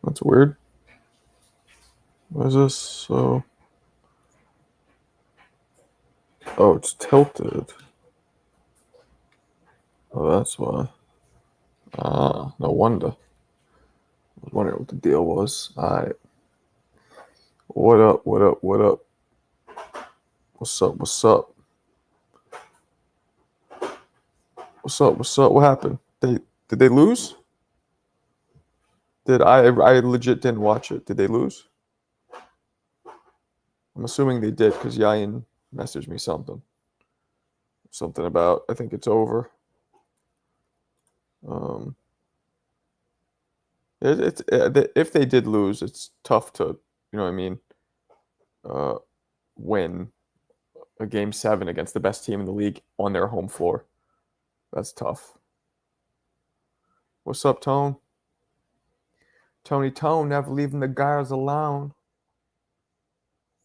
That's weird. What is this? So, oh, it's tilted. Oh, that's why. Ah, no wonder. I was wondering what the deal was. All right. What up? What up? What up? What's up? What's up? What's up? What's up? What happened? Did they lose? Did I legit didn't watch it. Did they lose? I'm assuming they did because Yayan messaged me something. Something about I think it's over. Um, if they did lose, it's tough to, you know what I mean, win a game 7 against the best team in the league on their home floor. That's tough. What's up, Tone? Tony Tone, never leaving the guys alone.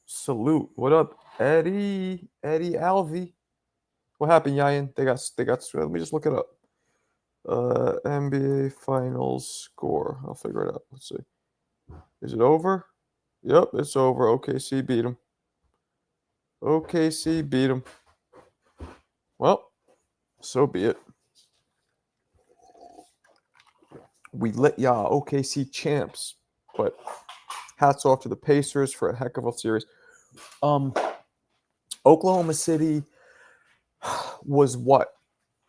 Salute. What up, Eddie? Eddie Alvey. What happened, Yayan? They got. Let me just look it up. NBA Finals score. I'll figure it out. Let's see. Is it over? Yep, it's over. OKC beat them. OKC beat them. Well, so be it. We lit y'all OKC champs, but hats off to the Pacers for a heck of a series. Oklahoma City was what?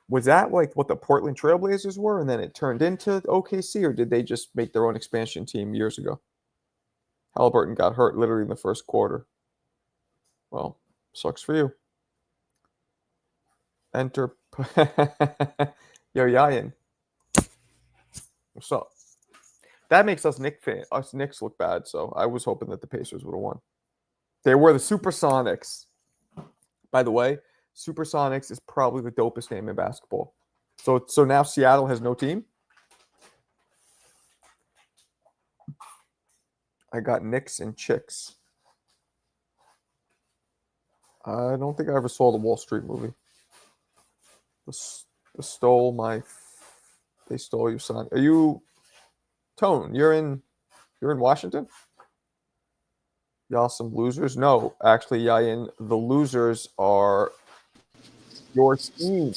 Was that like what the Portland Trailblazers were, and then it turned into OKC, or did they just make their own expansion team years ago? Halliburton got hurt literally in the first quarter. Well, sucks for you. Enter. Yo, Yayan. What's up? That makes us Knicks look bad, so I was hoping that the Pacers would have won. They were the Supersonics. By the way, Supersonics is probably the dopest name in basketball. So now Seattle has no team? I got Knicks and Chicks. I don't think I ever saw the Wall Street movie. They stole your son. Are you Tone? You're in Washington? Y'all some losers? No, actually, Yayan, the losers are your team.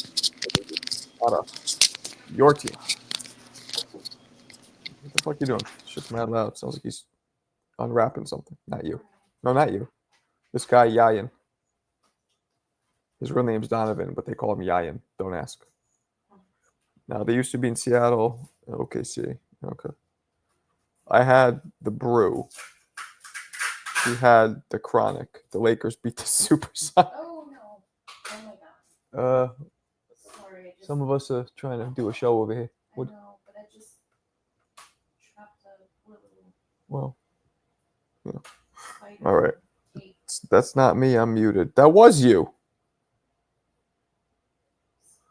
Not us. Your team. What the fuck you doing? Shit's mad loud. Sounds like he's unwrapping something. Not you. No, not you. This guy, Yayan. His real name's Donovan, but they call him Yayan. Don't ask. Now, they used to be in Seattle. OKC. Okay. I had the Brew. He had the Chronic. The Lakers beat the Supersonics. Oh, no. Oh, my God. Sorry. Some of us are trying to do a show over here. I know, but I just trapped a little... Well, you know. All right. That's not me. I'm muted. That was you.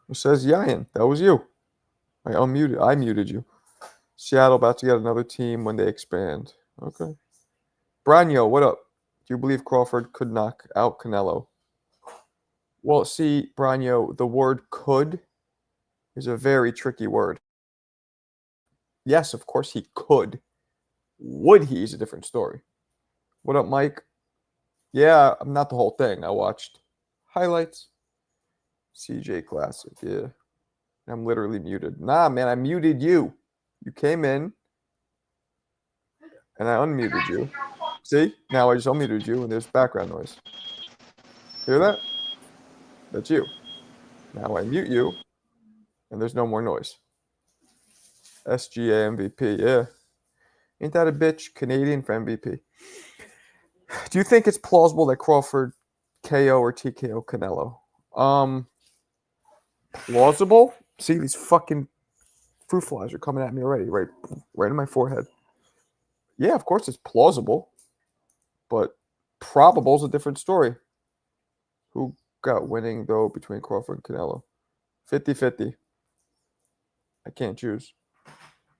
It says Yayan. That was you. I muted you. Seattle about to get another team when they expand. Okay. Branyo, what up? Do you believe Crawford could knock out Canelo? Well, see, Branyo, the word could is a very tricky word. Yes, of course he could. Would he is a different story. What up, Mike? Yeah, I'm not the whole thing. I watched highlights. CJ Classic, yeah. I'm literally muted. Nah, man, I muted you. You came in, and I unmuted you. See? Now I just unmuted you, and there's background noise. Hear that? That's you. Now I mute you, and there's no more noise. SGA MVP, yeah. Ain't that a bitch? Canadian for MVP. Do you think it's plausible that Crawford KO or TKO Canelo? Plausible? See, these fucking fruit flies are coming at me already, right in my forehead. Yeah, of course it's plausible, but probable is a different story. Who got winning, though, between Crawford and Canelo? 50-50. I can't choose.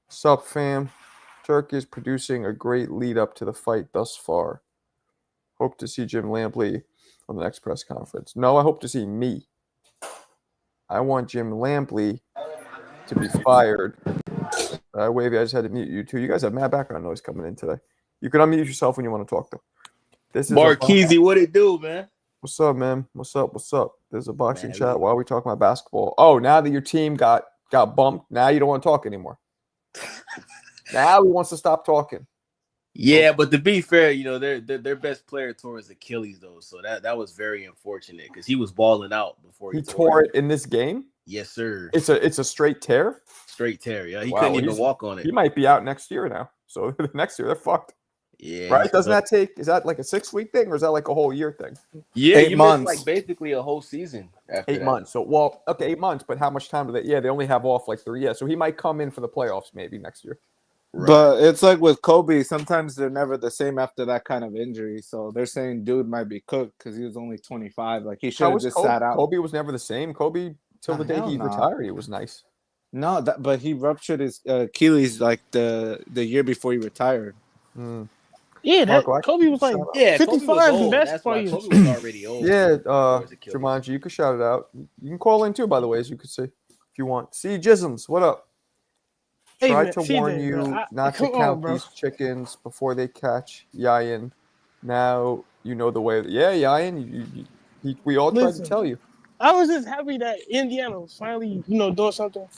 Sup, fam? Turkey is producing a great lead up to the fight thus far. Hope to see Jim Lampley on the next press conference. No, I hope to see me. I want Jim Lampley to be fired Wavy, I just had to mute you too. You guys have mad background noise coming in today. You can unmute yourself when you want to talk though. This is Marqueezy, what it do, man? What's up, man? What's up? What's up? There's a boxing Man, chat while we talking about basketball. Oh, now that your team got bumped, now you don't want to talk anymore. Now he wants to stop talking. Yeah, but to be fair, you know, their best player tore his Achilles though, so that was very unfortunate because he was balling out before he tore it in this game. Yes, sir. It's a straight tear. Straight tear. Yeah, he couldn't even walk on it. He might be out next year now. So next year they're fucked. Yeah. Right? Doesn't that take? Is that like a 6-week thing or is that like a whole year thing? Yeah, 8 months. Like basically a whole season. After 8 months. So okay, 8 months. But how much time do they? Yeah, they only have off like 3 years. So he might come in for the playoffs maybe next year. Right. But it's like with Kobe, sometimes they're never the same after that kind of injury. So they're saying dude might be cooked because he was only 25. Like he should have just sat out. Kobe was never the same. Kobe till the day he retired, he was nice. No, but he ruptured his Achilles like the year before he retired. Yeah, Kobe was like 55 in basketball. Kobe was already old. Yeah, Jumanji, you can shout it out. You can call in too, by the way, as you could see, if you want. See, Jisms, what up? Hey, Try man, to CJ, warn you not to count these chickens before they catch Yayan. Now you know the way. Yeah, Yayan, we all tried to tell you. I was just happy that Indiana was finally, doing something.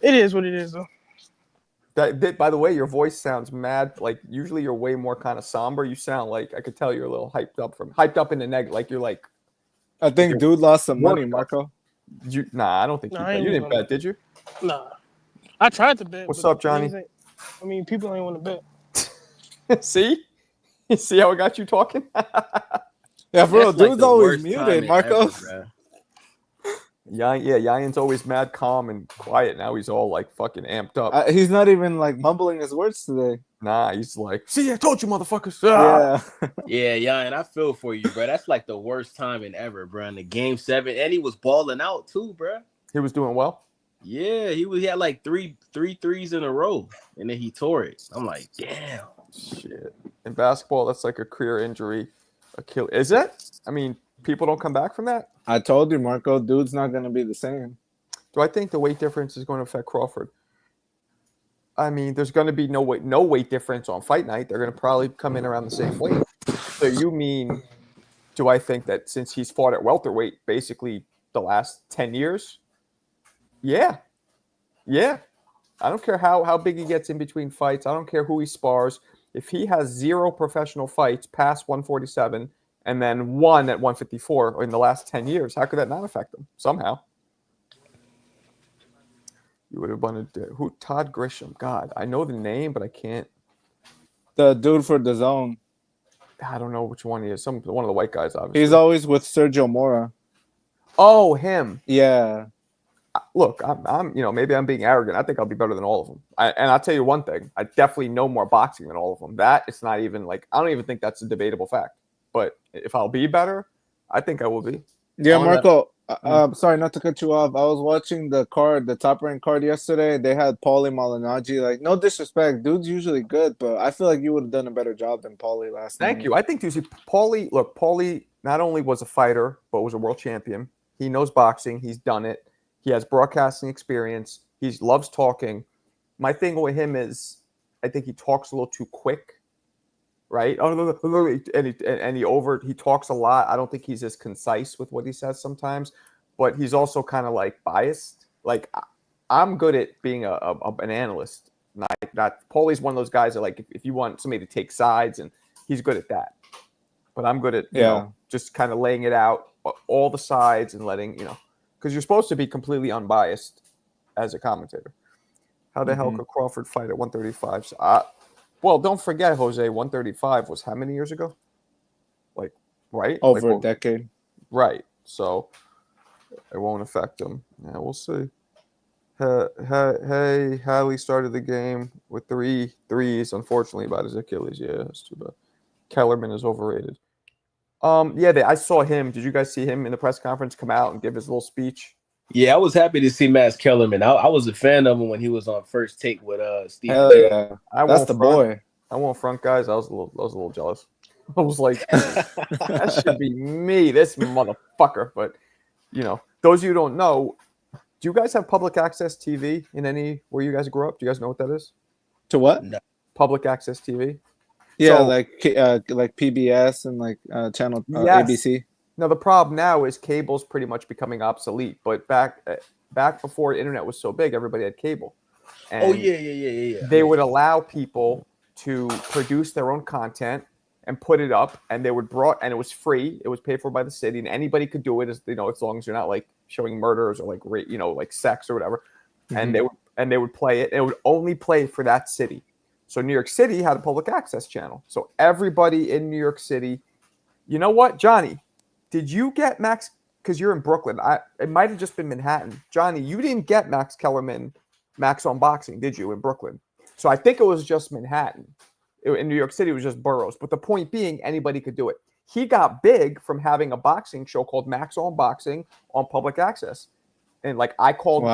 It is what it is, though. That, by the way, your voice sounds mad. Like usually you're way more kind of somber. You sound like I could tell you're a little hyped up in the negative. Like you're like. I think dude lost some money, Marco. Nah, I don't think you didn't bet, did you? Nah, I tried to bet. What's up, Johnny? People ain't want to bet. See how it got you talking? Yeah, for real, dude's always muted, Marco. Yayan's always mad, calm, and quiet. Now he's all like fucking amped up. He's not even like mumbling his words today. Nah, he's like, see, I told you, motherfuckers. Yeah, Yayan, I feel for you, bro. That's like the worst timing ever, bro. In the game 7, and he was balling out too, bro. He was doing well. Yeah, he had like three threes in a row, and then he tore it. I'm like, damn. Shit. In basketball, that's like a career injury. Is it? I mean, people don't come back from that. I told you, Marco, dude's not going to be the same. Do I think the weight difference is going to affect Crawford? I mean, there's going to be no weight difference on fight night. They're going to probably come in around the same weight. So you mean, do I think that since he's fought at welterweight basically the last 10 years? Yeah. I don't care how big he gets in between fights. I don't care who he spars. If he has 0 professional fights past 147 and then 1 at 154 in the last 10 years, how could that not affect him? Somehow. You would have wanted who? Todd Grisham. God, I know the name, but I can't. The dude for the zone. I don't know which one he is. One of the white guys, obviously. He's always with Sergio Mora. Oh, him. Yeah. Look, I'm maybe I'm being arrogant. I think I'll be better than all of them. And I'll tell you one thing. I definitely know more boxing than all of them. That it's not even like I don't even think that's a debatable fact. But if I'll be better, I think I will be. Yeah, Marco. Sorry, not to cut you off. I was watching the top rank card yesterday. They had Paulie Malignaggi. Like, no disrespect, dude's usually good, but I feel like you would have done a better job than Paulie last night. Thank you. I think Paulie not only was a fighter, but was a world champion. He knows boxing. He's done it. He has broadcasting experience. He loves talking. My thing with him is I think he talks a little too quick, right? And he talks a lot. I don't think he's as concise with what he says sometimes, but he's also kind of like biased. Like I'm good at being an analyst. Not Paulie's one of those guys that like if you want somebody to take sides, and he's good at that. But I'm good at just kind of laying it out, all the sides, and letting because you're supposed to be completely unbiased as a commentator. How the hell could Crawford fight at 135? So, well, don't forget, Jose, 135 was how many years ago? Like, right? Over a decade. Right. So it won't affect him. Yeah, we'll see. Hey, Halley started the game with 3 threes, unfortunately, about his Achilles. Yeah, that's too bad. Kellerman is overrated. I saw him. Did you guys see him in the press conference come out and give his little speech? Yeah, I was happy to see Max Kellerman. I was a fan of him when he was on First Take with Steve. Hell yeah, that's the boy. I won't front, guys. I was a little jealous. I was like, that should be me, this motherfucker. But those of you who don't know, do you guys have public access TV in any where you guys grew up? Do you guys know what that is? To what? No. Public access TV. Yeah, So- like PBS and like channel Yes. ABC. Now the problem now is cable's pretty much becoming obsolete. But back before the internet was so big, everybody had cable. And Oh yeah. they would allow people to produce their own content and put it up, and they would and it was free. It was paid for by the city, and anybody could do it, as as long as you're not like showing murders or like like sex or whatever. And they would play it. And it would only play for that city. So New York City had a public access channel. So everybody in New York City, you know what, Johnny? Did you get Max? Because you're in Brooklyn. It might have just been Manhattan. Johnny, you didn't get Max Kellerman, Max on Boxing, did you, in Brooklyn? So I think it was just Manhattan. In New York City, it was just boroughs. But the point being, anybody could do it. He got big from having a boxing show called Max on Boxing on public access. And like I called,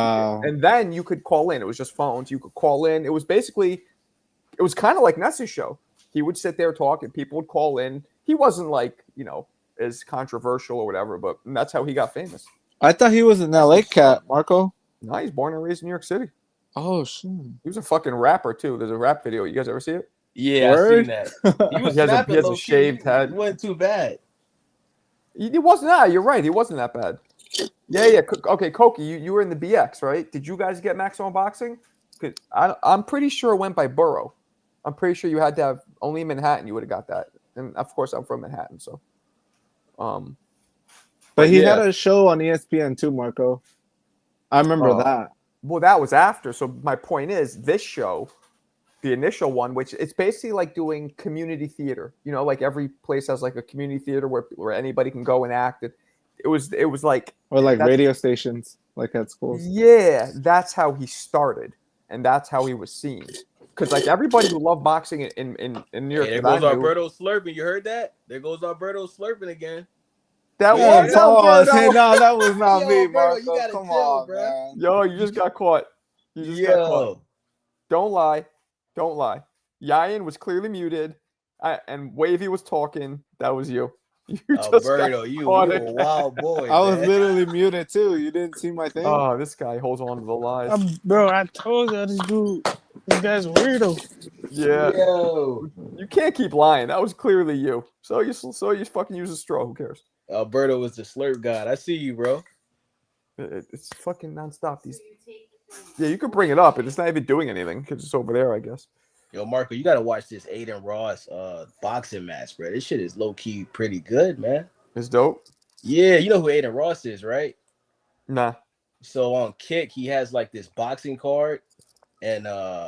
and then you could call in. It was just phones. You could call in. It was kind of like Ness's show. He would sit there talk, and people would call in. He wasn't like as controversial or whatever, but that's how he got famous. I thought he was an LA cat, Marco. No, he's born and raised in New York City. Oh shit! He was a fucking rapper too. There's a rap video. You guys ever see it? Yeah, Word? I seen that. He was He has snapping a low-key. shaved head. He wasn't too bad. He wasn't that. You're right. He wasn't that bad. Yeah. Okay, Koki, you were in the BX, right? Did you guys get Max on Boxing? I'm pretty sure it went by borough. I'm pretty sure you had to have only Manhattan. You would have got that, and of course, I'm from Manhattan, so. But he had a show on ESPN too, Marco. I remember that. Well, that was after. So my point is, this show, the initial one, which it's basically like doing community theater. Like every place has like a community theater where anybody can go and act. It was like or like radio stations, like at schools. Yeah, that's how he started, and that's how he was seen. Because like everybody who loved boxing in New York, there goes Alberto slurping. You heard that? There goes Alberto slurping again. That was Alberto. Hey, no, that was not me, Alberto, Marco. you gotta Come chill, on, bro. man. Yo, you just got caught. Got caught. Don't lie. Yayan was clearly muted, and Wavy was talking. That was you. You Alberto, you a wild boy. I was literally muted too. You didn't see my thing. Oh, this guy holds on to the lies. Bro, I told you this guy's a weirdo. Yeah. Yo. You can't keep lying. That was clearly you. So you fucking use a straw. Who cares? Alberto was the slurp god. I see you, bro. It's fucking nonstop. Yeah, you could bring it up, and it's not even doing anything because it's over there, I guess. Yo, Marco, you gotta watch this Aiden Ross boxing match, bro. This shit is low key pretty good, man. It's dope. Yeah, you know who Aiden Ross is, right? Nah. So on Kick, he has like this boxing card, and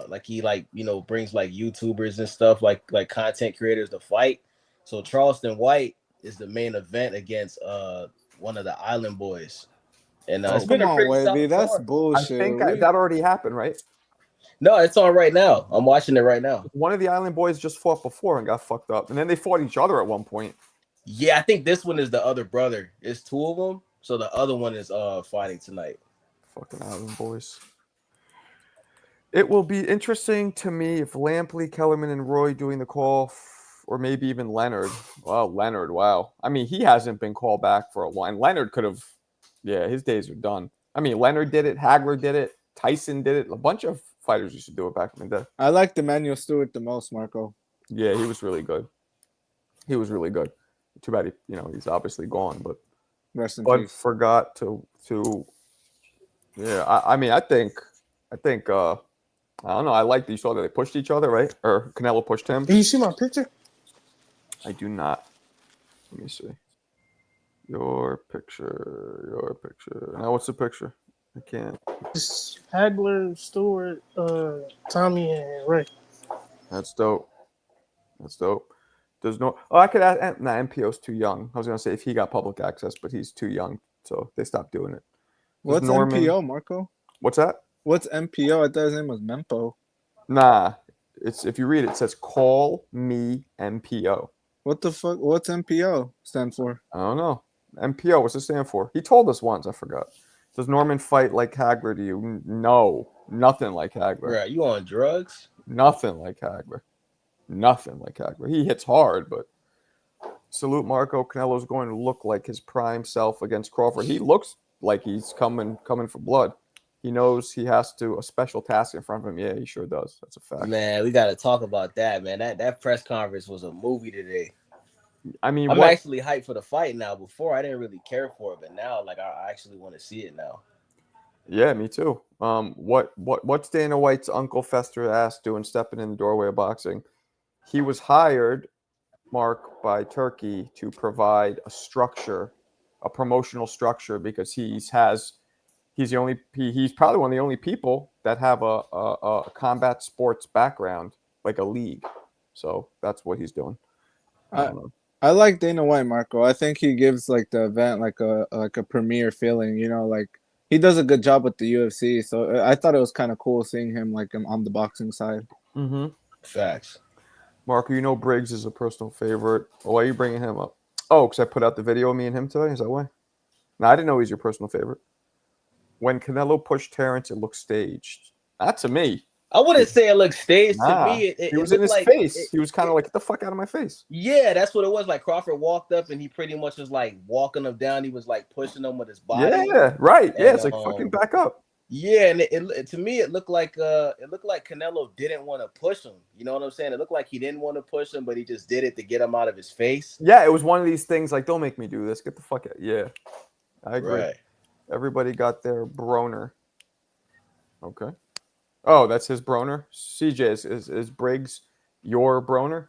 like he brings like YouTubers and stuff like content creators to fight. So Charleston White is the main event against one of the Island Boys. And it's been a pretty solid that's card. bullshit. I think that already happened, right? No, it's on right now. I'm watching it right now. One of the Island Boys just fought before and got fucked up, and then they fought each other at one point. Yeah, I think this one is the other brother. It's two of them, so the other one is fighting tonight. Fucking Island Boys. It will be interesting to me if Lampley, Kellerman, and Roy doing the call, or maybe even Leonard. Well, Leonard, wow. I mean, he hasn't been called back for a while. And Leonard could have, his days are done. I mean, Leonard did it, Hagler did it, Tyson did it. A bunch of fighters used to do it back in the day. I like Emmanuel Stewart the most, Marco. Yeah, he was really good. Too bad he's obviously gone, but rest in peace. Forgot to I think I don't know. I like that you saw that they pushed each other, right? Or Canelo pushed him. Did you see my picture? I do not. Let me see. Your picture. Now what's the picture? I can't. It's Hagler, Stewart, Tommy, and Ray. That's dope. There's no. Oh, I could ask. Nah, MPO's too young. I was gonna say if he got public access, but he's too young, so they stopped doing it. What's MPO, Marco? What's that? What's MPO? I thought his name was Mempo. Nah, it's if you read it, it says call me MPO. What the fuck? What's MPO stand for? I don't know. MPO, what's it stand for? He told us once. I forgot. Does Norman fight like Hagler to you? No, nothing like Hagler. Right, you on drugs? Nothing like Hagler. He hits hard, but salute Marco. Canelo's going to look like his prime self against Crawford. He looks like he's coming for blood. he knows he has a special task in front of him. Yeah, he sure does. That's a fact. Man, we got to talk about that, man. That press conference was a movie today. I mean, I'm actually hyped for the fight now. Before, I didn't really care for it, but now, like, I actually want to see it now. Yeah, me too. What's Dana White's Uncle Fester ass doing stepping in the doorway of boxing? He was hired, Mark, by Turkey to provide a structure, a promotional structure, because he's probably one of the only people that have a combat sports background, like a league. So that's what he's doing. I don't know. I like Dana White, Marco. I think he gives like the event like a premier feeling. You know, like he does a good job with the UFC. So I thought it was kind of cool seeing him like on the boxing side. Mm-hmm. Facts. Marco, you know Briggs is a personal favorite. Why are you bringing him up? Oh, because I put out the video of me and him today. Is that why? No, I didn't know he's your personal favorite. When Canelo pushed Terrence, it looked staged. Not to me. I wouldn't say it looked staged. Nah, to me. He was in his face. He was kind of like, get the fuck out of my face. Yeah, that's what it was. Like Crawford walked up and he pretty much was like walking him down. He was like pushing him with his body. Yeah, right. Yeah, And, it's like fucking back up. Yeah, and it to me it looked like Canelo didn't want to push him. You know what I'm saying? It looked like he didn't want to push him, but he just did it to get him out of his face. Yeah, it was one of these things like, don't make me do this. Get the fuck out. Yeah, I agree. Right. Everybody got their broner. Okay. Oh, that's his broner. CJ, is Briggs your broner?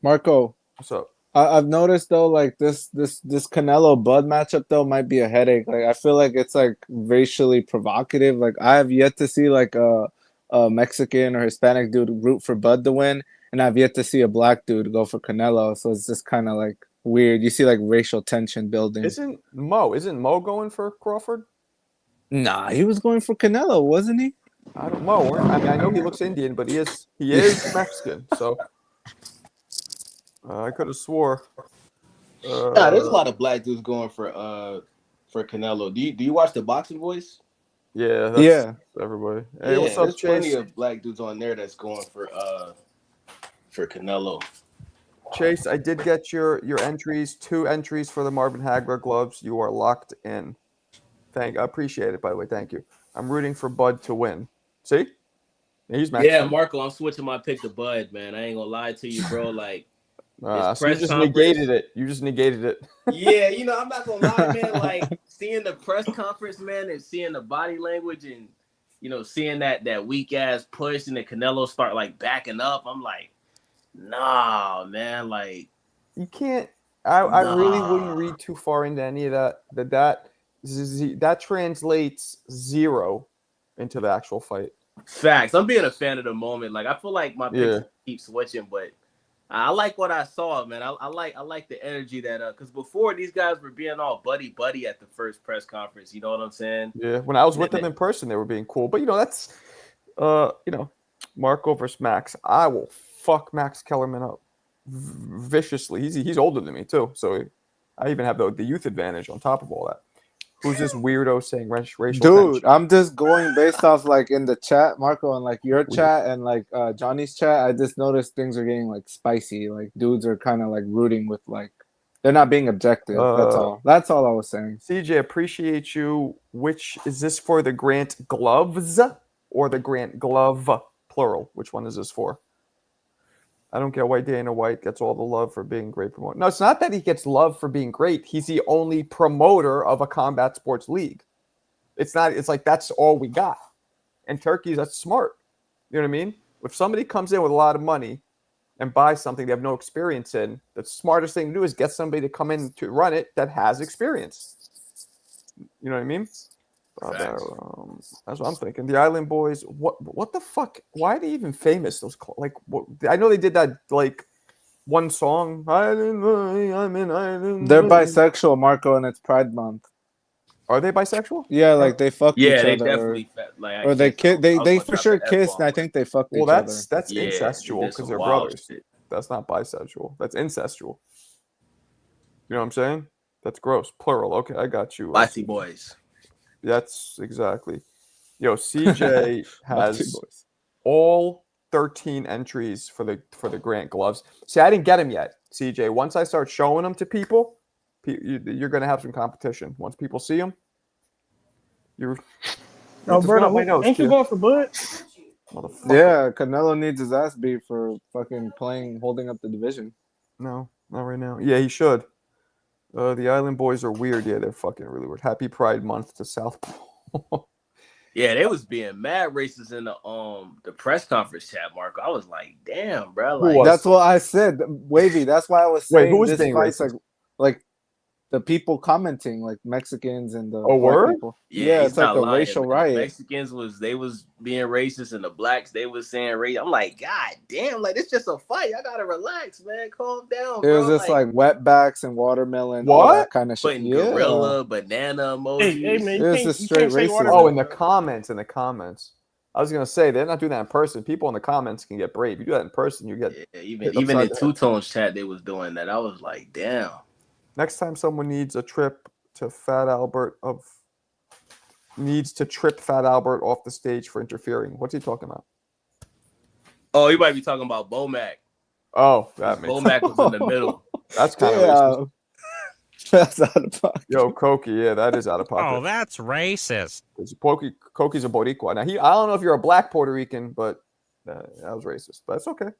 Marco, What's up? I've noticed though, like this Canelo Bud matchup though might be a headache. Like I feel like it's like racially provocative. Like I have yet to see like a Mexican or Hispanic dude root for Bud to win, and I've yet to see a black dude go for Canelo. So it's just kind of like weird. You see like racial tension building. Isn't Mo going for Crawford? Nah, he was going for Canelo, wasn't he? I don't know. I mean, I know he looks Indian, but he is Mexican. So I could have swore. Nah, there's a lot of black dudes going for Canelo. Do you watch the Boxing Voice? Yeah, that's everybody. Hey, what's up, there's plenty Chase? of black dudes on there that's going for Canelo. Chase, I did get your entries. 2 entries for the Marvin Hagler gloves. You are locked in. I appreciate it, by the way. Thank you. I'm rooting for Bud to win. See? He's Mexican. Yeah, Marco, I'm switching my pick to Bud, man. I ain't gonna lie to you, bro. Like, so you just negated it. You just negated it. Yeah, I'm not gonna lie, man. Like, seeing the press conference, man, and seeing the body language and, seeing that weak ass push and the Canelo start, like, backing up, I'm like, nah, man. Like, you can't. I really wouldn't read too far into any of that. That translates 0 into the actual fight. Facts. I'm being a fan of the moment. Like I feel like my picks keep switching, but I like what I saw, man. I like the energy that because before these guys were being all buddy at the first press conference. You know what I'm saying? Yeah. When I was with them in person, they were being cool. But that's Marco versus Max. I will fuck Max Kellerman up viciously. He's older than me too, so I even have the youth advantage on top of all that. Who's this weirdo saying racial Dude, tension? I'm just going based off like in the chat, Marco, and like your chat and like Johnny's chat. I just noticed things are getting like spicy. Like dudes are kind of like rooting with like they're not being objective. That's all. That's all I was saying. CJ, appreciate you. Which is this for, the Grant gloves or the Grant glove plural? Which one is this for? I don't get why Dana White gets all the love for being great promoter. No, it's not that he gets love for being great. He's the only promoter of a combat sports league. It's not. It's like that's all we got. And Turkey's that's smart. You know what I mean? If somebody comes in with a lot of money and buys something they have no experience in, the smartest thing to do is get somebody to come in to run it that has experience. You know what I mean? That's what I'm thinking. The Island Boys. What the fuck? Why are they even famous? Those I know they did that like one song. Island Boy, I'm in Island. They're bisexual, Marco, and it's Pride Month. Are they bisexual? Yeah, like they fucked each other. Yeah, they definitely like. Or they for sure kissed, and I think they fucked each other. That's incestual because they're brothers. Shit. That's not bisexual. That's incestual. You know what I'm saying? That's gross. Plural. Okay, I got you. Bossy boys. That's exactly. Yo, CJ has all 13 entries for the Grant gloves. See, I didn't get them yet, CJ. Once I start showing them to people, you're going to have some competition. Once people see them, You're Alberto, my nose, ain't you kid. going for Bud? Motherfucker. Yeah, Canelo needs his ass beat for fucking holding up the division. No, not right now. Yeah, he should. The Island Boys are weird. Yeah, they're fucking really weird. Happy Pride Month to South Pole. Yeah, they was being mad racist in the press conference chat, Marco. I was like, damn, bro. Who Like, was? That's what I said, Wavy. That's why I was Wait, saying who was this being fight's racist? like the people commenting, like Mexicans and the Oh, black word? people. yeah, Yeah, he's it's like not a lying. racial Man. riot. The Mexicans they was being racist, and the blacks they was saying race. I'm like, God damn, like it's just a fight. I gotta relax, man. Calm down, It was bro. just like wetbacks and watermelon, all What? that kind of shit. putting Yeah, gorilla, banana emojis. Hey, man, It was just you straight can't say racism. watermelon. Oh, in the comments. I was gonna say they're not doing that in person. People in the comments can get brave. You do that in person, you get Yeah, hit even upside in the head. Two Tones chat, they was doing that. I was like, damn. Next time someone needs to trip Fat Albert off the stage for interfering. What's he talking about? Oh, you might be talking about Bomac. Oh, that makes sense. Bomac was in the middle. That's kind of racist. Yeah, that's out of pocket. Yo, Koki, yeah, that is out of pocket. Oh, that's racist. Koki's a Boricua. Now, I don't know if you're a black Puerto Rican, but that was racist. But that's okay.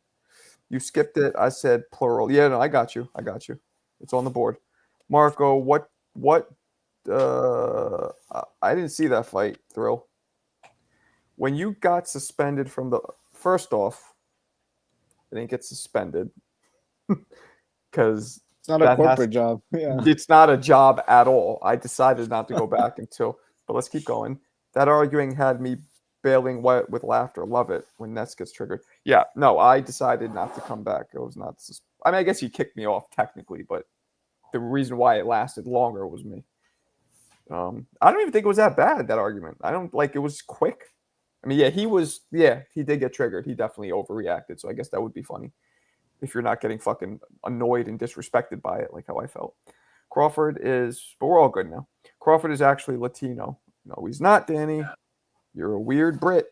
You skipped it. I said plural. Yeah, no, I got you. It's on the board. Marco, what? I didn't see that fight, Thrill. When you got suspended from the first off, I didn't get suspended because It's not a corporate job. Yeah. it's not a job at all. I decided not to go back but let's keep going. That arguing had me bailing with laughter. Love it when Ness gets triggered. Yeah, no, I decided not to come back. It was not. I mean, I guess he kicked me off technically, but the reason why it lasted longer was me. I don't even think it was that bad, that argument. I don't like it was quick. I mean, he did get triggered. He definitely overreacted. So I guess that would be funny if you're not getting fucking annoyed and disrespected by it, like how I felt. Crawford is, but we're all good now. Crawford is actually Latino. No, he's not, Danny. You're a weird Brit.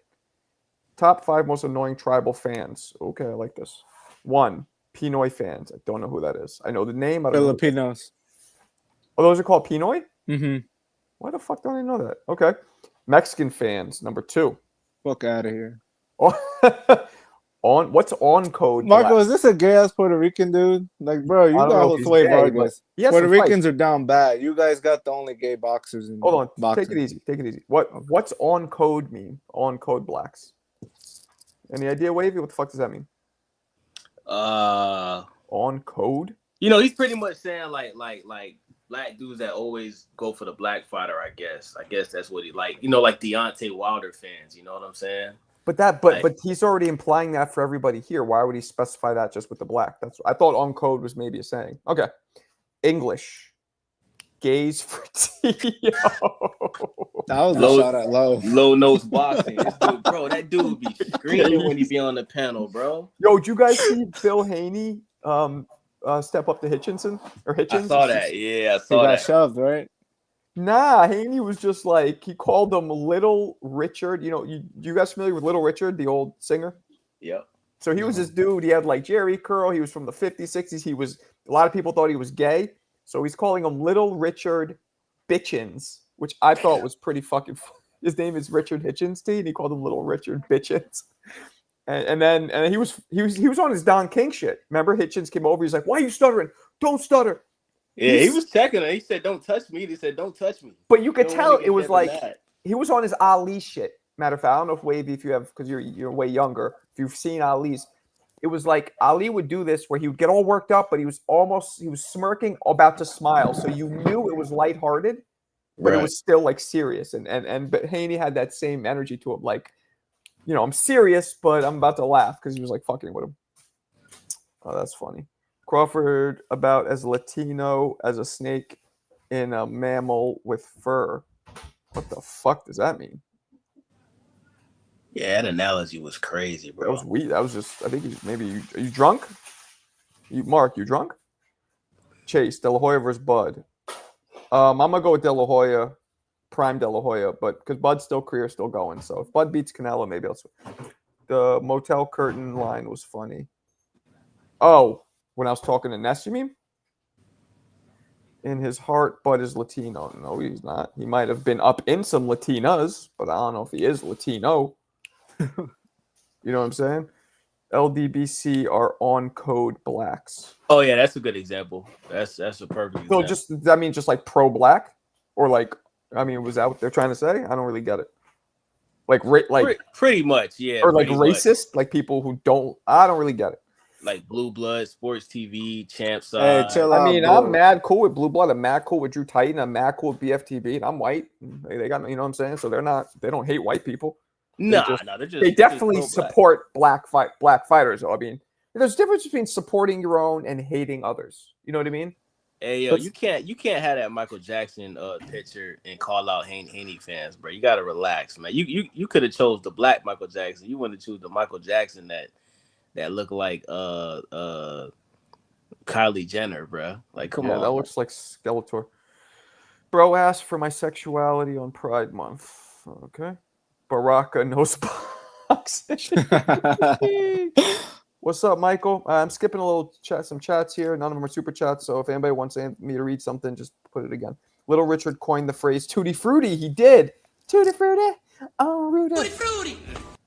Top 5 most annoying tribal fans. Okay, I like this. 1, Pinoy fans. I don't know who that is. I know the name. I don't know. Filipinos. Oh, those are called Pinoy? Mm-hmm. Why the fuck don't I know that? Okay. Mexican fans, number 2. Fuck out of here. What's on code? Marco, black? is this a gay ass Puerto Rican dude? Like, bro, you I don't know got if he's Josue gay, Vargas. but he has Puerto some fights. Ricans are down bad. You guys got the only gay boxers in Hold on, boxing. take it easy. What's on code mean? On code blacks. Any idea, Wavy? What the fuck does that mean? On code? He's pretty much saying like black dudes that always go for the black fighter. I guess that's what he like. Like Deontay Wilder fans. You know what I'm saying? But he's already implying that for everybody here. Why would he specify that just with the black? I thought on code was maybe a saying. Okay. English. Gays for T.O. That was a shot at low. Low nose boxing. This dude, bro, that dude be screaming when he be on the panel, bro. Yo, did you guys see Bill Haney step up to Hitchenson? Or Hitchens? I saw that. Yeah, I He saw got that. shoved, right? Nah, Haney was just like, he called him Little Richard. You guys familiar with Little Richard, the old singer? Yep. So he was this dude. He had like Jerry curl. He was from the 50s, 60s. A lot of people thought he was gay. So he's calling him Little Richard Bitchens, which I thought was pretty fucking funny. His name is Richard Hitchens, and he called him Little Richard Bitchens. And then he was on his Don King shit. Remember, Hitchens came over. He's like, "Why are you stuttering? Don't stutter." Yeah, he was checking it. He said, "Don't touch me." He said, "Don't touch me." But you could tell it was like mad. he was on his Ali shit. Matter of fact, I don't know if Wavy, if you have, because you're way younger, if you've seen Ali's, it was like Ali would do this where he would get all worked up, but he was smirking, about to smile. So you knew it was lighthearted, but it was still like serious. But Haney had that same energy to him, like, I'm serious, but I'm about to laugh because he was like fucking with him. Oh, that's funny. Crawford about as Latino as a snake in a mammal with fur. What the fuck does that mean? Yeah, that analogy was crazy, bro. That was weird. That was just, I think are you drunk? Mark, you drunk? Chase, De La Hoya versus Bud. I'm going to go with De La Hoya, prime De La Hoya, but because Bud's career still going. So if Bud beats Canelo, maybe I'll switch. The motel curtain line was funny. Oh, when I was talking to Ness, you mean? in his heart, but is Latino. No, he's not. He might have been up in some Latinas, but I don't know if he is Latino. You know what I'm saying? LDBC are on code blacks. Oh yeah, that's a good example. That's a perfect example. So just does that mean just like pro black, or like I mean was that what they're trying to say? I don't really get it. Like pretty much, yeah. Or like much. racist, like people who don't. I don't really get it. Like Blue Blood, Sports TV, Champ Hey, Side. chill I out, mean, bro. I'm mad cool with Blue Blood. I'm mad cool with Drew Titan. I'm mad cool with BFTB. And I'm white. They got, you know what I'm saying? So they don't hate white people. They're They definitely support black fighters. Though. I mean, there's a difference between supporting your own and hating others. You know what I mean? Hey yo, you can't have that Michael Jackson picture and call out Haney fans, bro. You gotta relax, man. You could have chose the black Michael Jackson. You want to choose the Michael Jackson that looked like Kylie Jenner, bro. Like, come on. That looks like Skeletor. Bro asked for my sexuality on Pride Month. Okay. Baraka knows boxing. What's up, Michael? I'm skipping a little some chats here. None of them are super chats, so if anybody wants me to read something, just put it again. Little Richard coined the phrase "tutti frutti." He did. Tutti frutti. Oh, Rudy. Tutti frutti.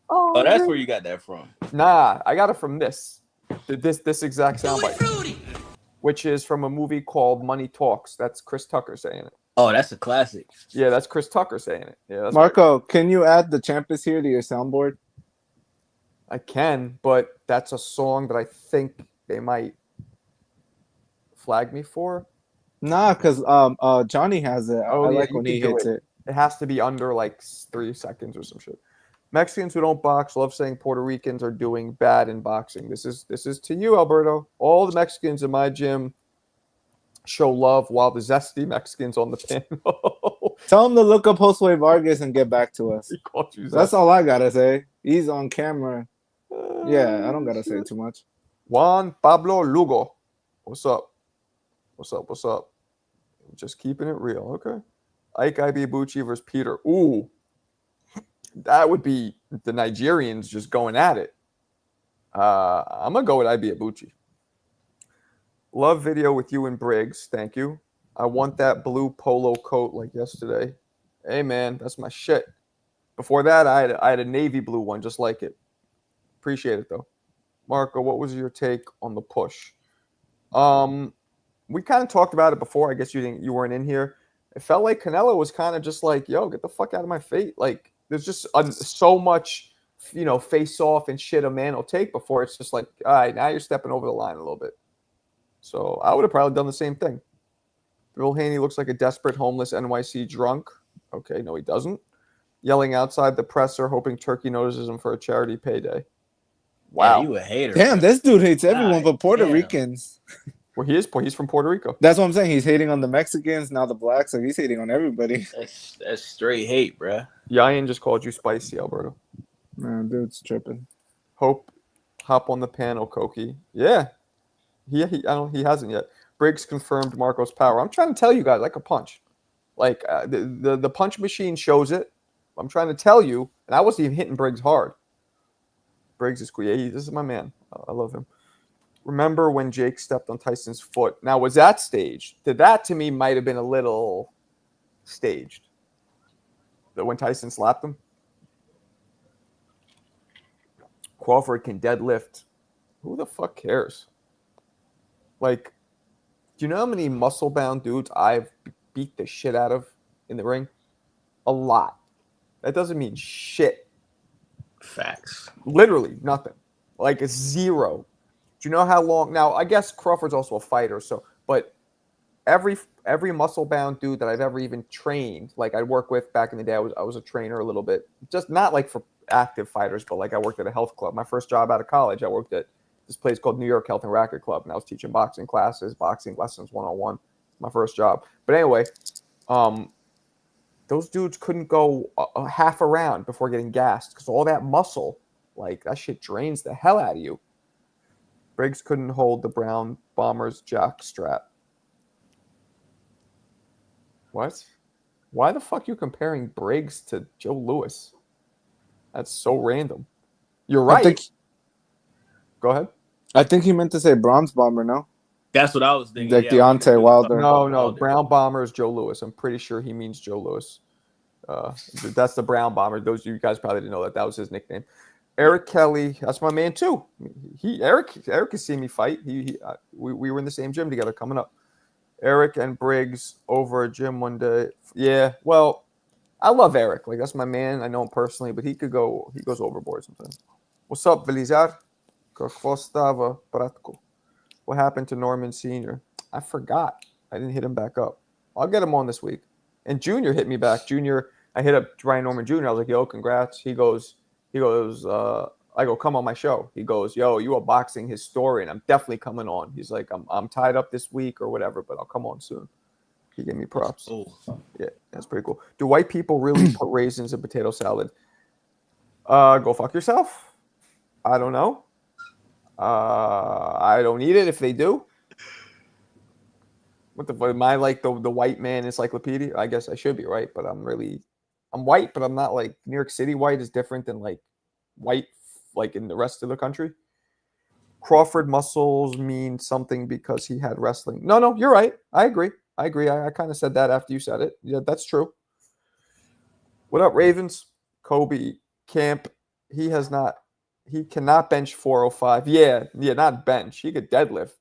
Oh, that's where you got that from. Nah, I got it from this exact soundbite, which is from a movie called Money Talks. That's Chris Tucker saying it. Oh, that's a classic. Yeah, that's Chris Tucker saying it. Yeah, that's Marco, can you add the Champ is Here to your soundboard? I can, but that's a song that I think they might flag me for. Nah, because Johnny has it. I like when he hits it. It has to be under like 3 seconds or some shit. Mexicans who don't box love saying Puerto Ricans are doing bad in boxing. This is to you, Alberto. All the Mexicans in my gym show love, while the zesty Mexicans on the panel. Tell him to look up Josue Vargas and get back to us. That's all I gotta say. He's on camera. Yeah, I don't gotta say too much. Juan Pablo Lugo. What's up? What's up? Just keeping it real, okay? Ike Ibeabuchi versus Peter. Ooh. That would be the Nigerians just going at it. I'm going to go with Ibeabuchi. Love video with you and Briggs. Thank you. I want that blue polo coat like yesterday. Hey, man, that's my shit. Before that, I had a navy blue one just like it. Appreciate it, though. Marco, what was your take on the push? We kind of talked about it before. I guess you weren't in here. It felt like Canelo was kind of just like, yo, get the fuck out of my face. Like, there's just so much, face off and shit a man will take before it's just like, all right, now you're stepping over the line a little bit. So I would have probably done the same thing. Bill Haney looks like a desperate homeless NYC drunk. Okay, no, he doesn't. Yelling outside the presser, hoping Turkey notices him for a charity payday. Wow. Yeah, you a hater. Damn, this dude hates everyone but Puerto Ricans. Well, he's from Puerto Rico. That's what I'm saying. He's hating on the Mexicans, now the blacks, so he's hating on everybody. That's straight hate, bro. Yayan just called you spicy, Alberto. Man, dude's tripping. Hop on the panel, Koki. Yeah. He hasn't yet. Briggs confirmed Marco's power. I'm trying to tell you guys, like a punch. Like the punch machine shows it. I'm trying to tell you, and I wasn't even hitting Briggs hard. Briggs is cool. Yeah, this is my man. I love him. Remember when Jake stepped on Tyson's foot? Now, was that staged? That to me might have been a little staged. That when Tyson slapped him? Crawford can deadlift. Who the fuck cares? Like, do you know how many muscle-bound dudes I've beat the shit out of in the ring? A lot. That doesn't mean shit. Facts. Literally nothing. Like, it's zero. Do you know how long? Now, I guess Crawford's also a fighter, but every muscle-bound dude that I've ever even trained, like I worked with back in the day, I was a trainer a little bit. Just not like for active fighters, but like I worked at a health club. My first job out of college, I worked at this place called New York Health and Racket Club, and I was teaching boxing classes, boxing lessons 101. My first job. But anyway, those dudes couldn't go a half a round before getting gassed because all that muscle, like that shit drains the hell out of you. Briggs couldn't hold the Brown Bombers jock strap. What? Why the fuck are you comparing Briggs to Joe Louis? That's so random. You're right. Go ahead. I think he meant to say Bronze Bomber, no? That's what I was thinking. Like Yeah, I was Deontay Wilder. No, Brown Bomber is Joe Louis. I'm pretty sure he means Joe Louis. That's the Brown Bomber. Those you guys probably didn't know that. That was his nickname. Eric Kelly, that's my man too. Eric has seen me fight. We were in the same gym together coming up. Eric and Briggs over a gym one day. Yeah, well, I love Eric. Like that's my man. I know him personally, but he goes overboard sometimes. What's up, Velizar? What happened to Norman Sr.? I forgot. I didn't hit him back up. I'll get him on this week. And Junior hit me back. Junior, I hit up Ryan Norman Jr. I was like, yo, congrats. He goes, I go, come on my show. He goes, yo, you are boxing historian. I'm definitely coming on. He's like, I'm tied up this week or whatever, but I'll come on soon. He gave me props. Oh. Yeah, that's pretty cool. Do white people really put raisins in potato salad? Go fuck yourself. I don't know. I don't eat it if they do. What the fuck? Am I like the white man encyclopedia? I guess I should be right, but I'm white, but I'm not like New York City white is different than like white like in the rest of the country. Crawford muscles mean something because he had wrestling. No, you're right. I agree. I kind of said that after you said it. Yeah, that's true. What up, Ravens? Kobe Camp. He cannot bench 405. Yeah, not bench. He could deadlift.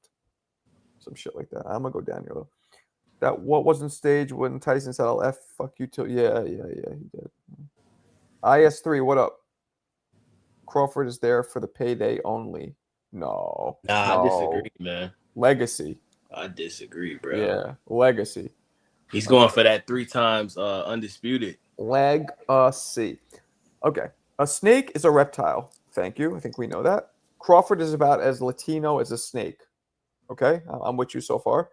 Some shit like that. I'm gonna go down here though. That what wasn't staged when Tyson said I'll F fuck you too. Yeah, he did. IS3, what up? Crawford is there for the payday only. No. Nah, I disagree, man. Legacy. I disagree, bro. Yeah, legacy. He's going for that 3 times undisputed. Legacy. Okay. A snake is a reptile. Thank you. I think we know that. Crawford is about as Latino as a snake. Okay, I'm with you so far.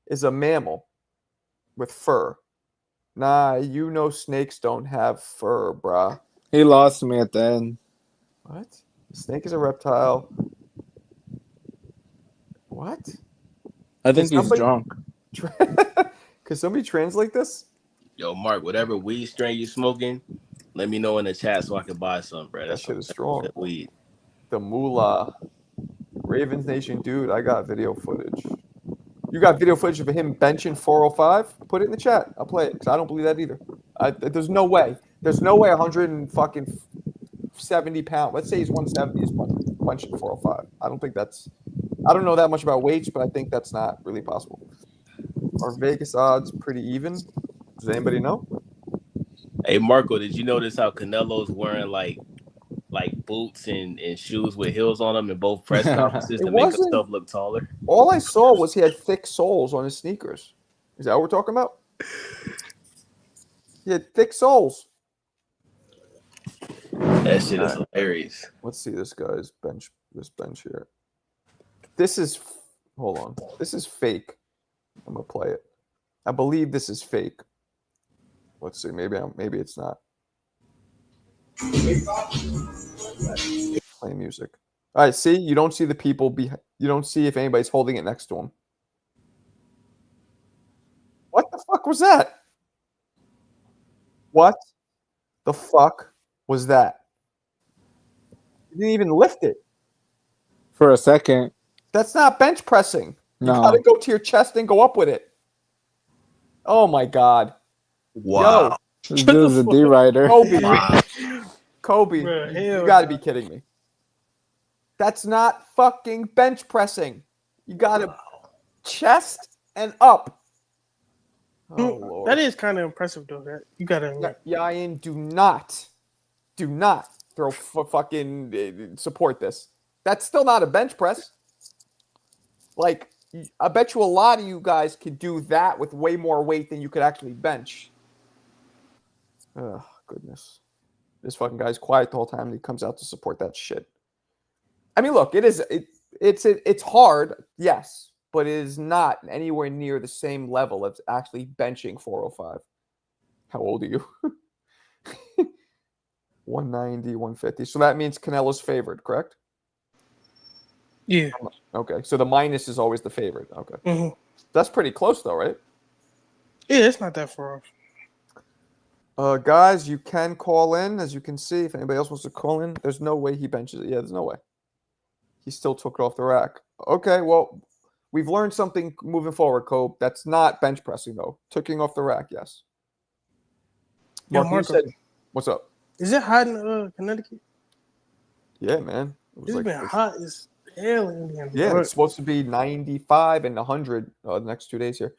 Is a mammal with fur. Nah, you know snakes don't have fur, brah. He lost me at the end. What? Snake is a reptile. What? I think he's drunk. Could somebody translate this? Yo, Mark, whatever weed strain you smoking, let me know in the chat so I can buy some, bro. That shit is strong. Weed. The moolah. Ravens Nation, dude, I got video footage. You got video footage of him benching 405? Put it in the chat. I'll play it because I don't believe that either. There's no way. There's no way 170 pounds. Let's say he's 170 is punching 405. I don't know that much about weights, but I think that's not really possible. Are Vegas odds pretty even? Does anybody know? Hey, Marco, did you notice how Canelo's wearing like boots and shoes with heels on them in both press conferences to make himself look taller? All I saw was he had thick soles on his sneakers. Is that what we're talking about? He had thick soles. That shit is hilarious. Let's see this guy's bench. This bench here. Hold on. This is fake. I'm gonna play it. I believe this is fake. Let's see. Maybe it's not. Play music. All right. See, you don't see the people. You don't see if anybody's holding it next to him. What the fuck was that? What the fuck was that? You didn't even lift it. For a second. That's not bench pressing. You No. gotta go to your chest and go up with it. Oh my god. Wow. This dude's a D-rider. Kobe. Wow. Kobe. Bro, You gotta be kidding me. That's not fucking bench pressing. You gotta chest and up. Oh Lord. That is kind of impressive though. That you gotta admit. Yayan, do not throw fucking support this. That's still not a bench press. Like, I bet you a lot of you guys could do that with way more weight than you could actually bench. Oh, goodness. This fucking guy's quiet the whole time and he comes out to support that shit. I mean, look, it's hard, yes, but it is not anywhere near the same level as actually benching 405. How old are you? 190, 150. So that means Canelo's favored, correct? Yeah. Okay, so the minus is always the favorite. Okay. Mm-hmm. That's pretty close, though, right? Yeah, it's not that far off. Guys, you can call in, as you can see. If anybody else wants to call in, there's no way he benches it. Yeah, there's no way. He still took it off the rack. Okay, well, We've learned something moving forward, Cope. That's not bench pressing, though. Taking off the rack, yes. Yo, Mark, you Marco, said, what's up? is it hot in Connecticut? Yeah, man. It was It's like, been hot as hell in Indiana. yeah, bro. it's supposed to be 95 and 100 the next 2 days here.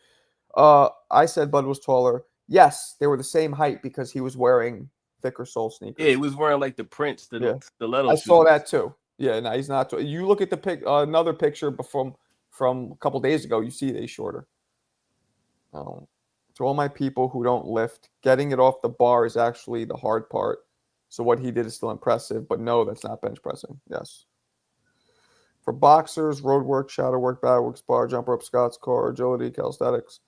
I said Bud was taller. Yes, they were the same height because he was wearing thicker sole sneakers. Yeah, he was wearing like the Prince, the Yeah. stiletto I shoes. saw that too. Yeah, no, he's not. You look at the another picture from a couple days ago. You see that he's shorter. To all my people who don't lift, getting it off the bar is actually the hard part. So what he did is still impressive, but no, that's not bench pressing. Yes. For boxers, road work, shadow work, bad work, spar, jump rope, Scott's core, agility, calisthenics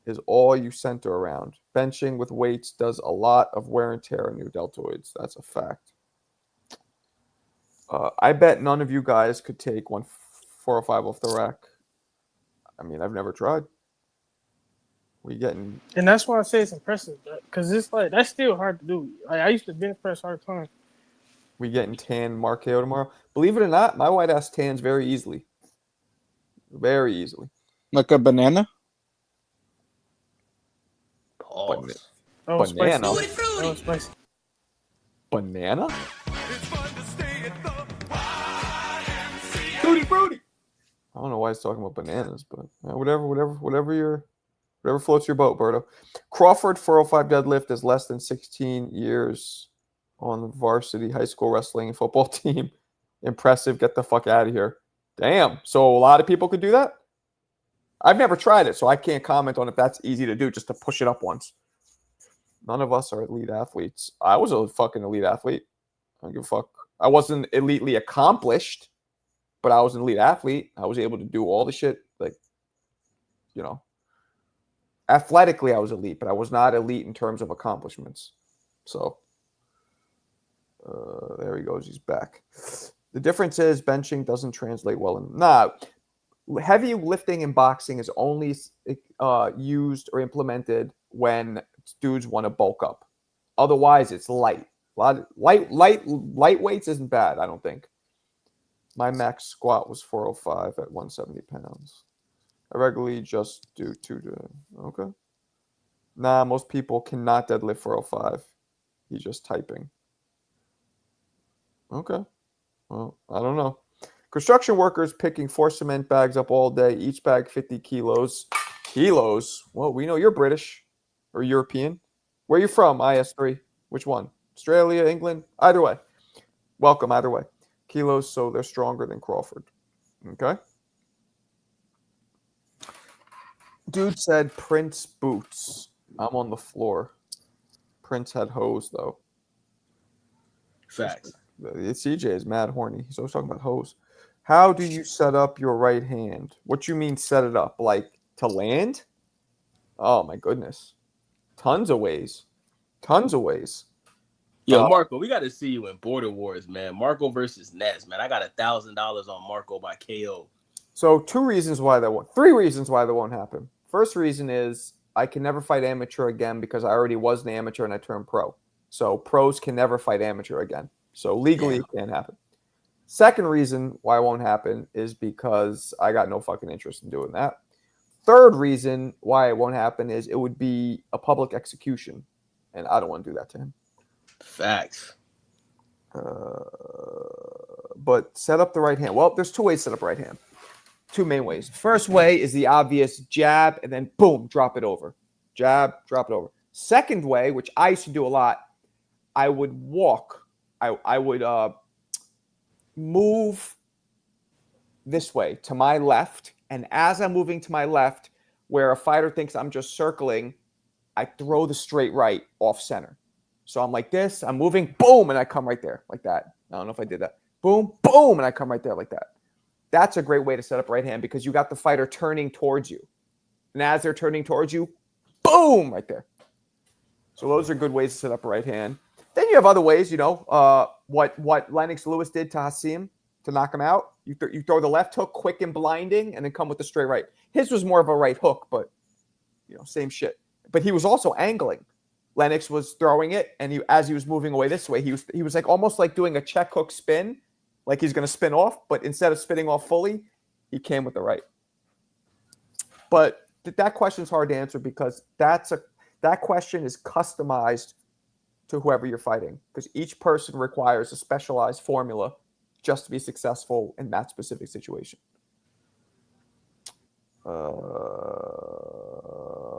is all you center around. Benching with weights does a lot of wear and tear on your deltoids. That's a fact. I bet none of you guys could take 405 off the rack. I mean, I've never tried. We getting, And that's why I say it's impressive, because it's like that's still hard to do. Like I used to bench press hard time. we getting tan Markeo tomorrow. Believe it or not, my white ass tans very easily. Very easily. Like a banana? Pause. Oh, Banana. spicy. Oh, spicy. Banana? Tutti frutti. I don't know why he's talking about bananas, but whatever floats your boat, Berto. Crawford 405 deadlift is less than 16 years on the varsity high school wrestling and football team. Impressive. Get the fuck out of here. Damn. So a lot of people could do that? I've never tried it, so I can't comment on if that's easy to do, just to push it up once. None of us are elite athletes. I was a fucking elite athlete. I don't give a fuck. I wasn't elitely accomplished, but I was an elite athlete. I was able to do all the shit, like, you know. Athletically, I was elite, but I was not elite in terms of accomplishments. So, there he goes. He's back. The difference is benching doesn't translate well. Heavy lifting in boxing is only used or implemented when dudes want to bulk up. Otherwise, it's light. Light weights isn't bad, I don't think. My max squat was 405 at 170 pounds. I regularly just do 2 to... Okay. Nah, most people cannot deadlift 405. He's just typing. Okay. Well, I don't know. Construction workers picking 4 cement bags up all day, each bag 50 kilos. Kilos? Well, we know you're British or European. Where are you from, IS3? Which one? Australia, England? Either way. Welcome, either way. Kilos, so they're stronger than Crawford. Okay? Dude said Prince boots. I'm on the floor. Prince had hose, though. Facts. CJ is mad horny. He's always talking about hose. How do you set up your right hand? What you mean set it up? Like to land? Oh, my goodness. Tons of ways. Tons of ways. Yo, Marco, we got to see you in Border Wars, man. Marco versus Nets, man. I got $1,000 on Marco by KO. So 3 reasons why that won't happen. First reason is I can never fight amateur again because I already was an amateur and I turned pro. So pros can never fight amateur again. So legally it can't happen. Second reason why it won't happen is because I got no fucking interest in doing that. Third reason why it won't happen is it would be a public execution, and I don't want to do that to him. Facts. But set up the right hand. Well, there's 2 ways to set up right hand. 2 main ways. First way is the obvious jab, and then boom, drop it over. Jab, drop it over. Second way, which I used to do a lot, I would walk. I would move this way to my left, and as I'm moving to my left, where a fighter thinks I'm just circling, I throw the straight right off center. So I'm like this, I'm moving, boom, and I come right there like that. I don't know if I did that. Boom, boom, and I come right there like that. That's a great way to set up right hand because you got the fighter turning towards you. And as they're turning towards you, boom, right there. So those are good ways to set up a right hand. Then you have other ways, you know, what Lennox Lewis did to Hasim to knock him out. You throw the left hook quick and blinding and then come with the straight right. His was more of a right hook, but, you know, same shit. But he was also angling. Lennox was throwing it, and as he was moving away this way, he was like almost like doing a check hook spin, like he's going to spin off, but instead of spinning off fully, he came with the right. But that question is hard to answer because that question is customized to whoever you're fighting because each person requires a specialized formula just to be successful in that specific situation.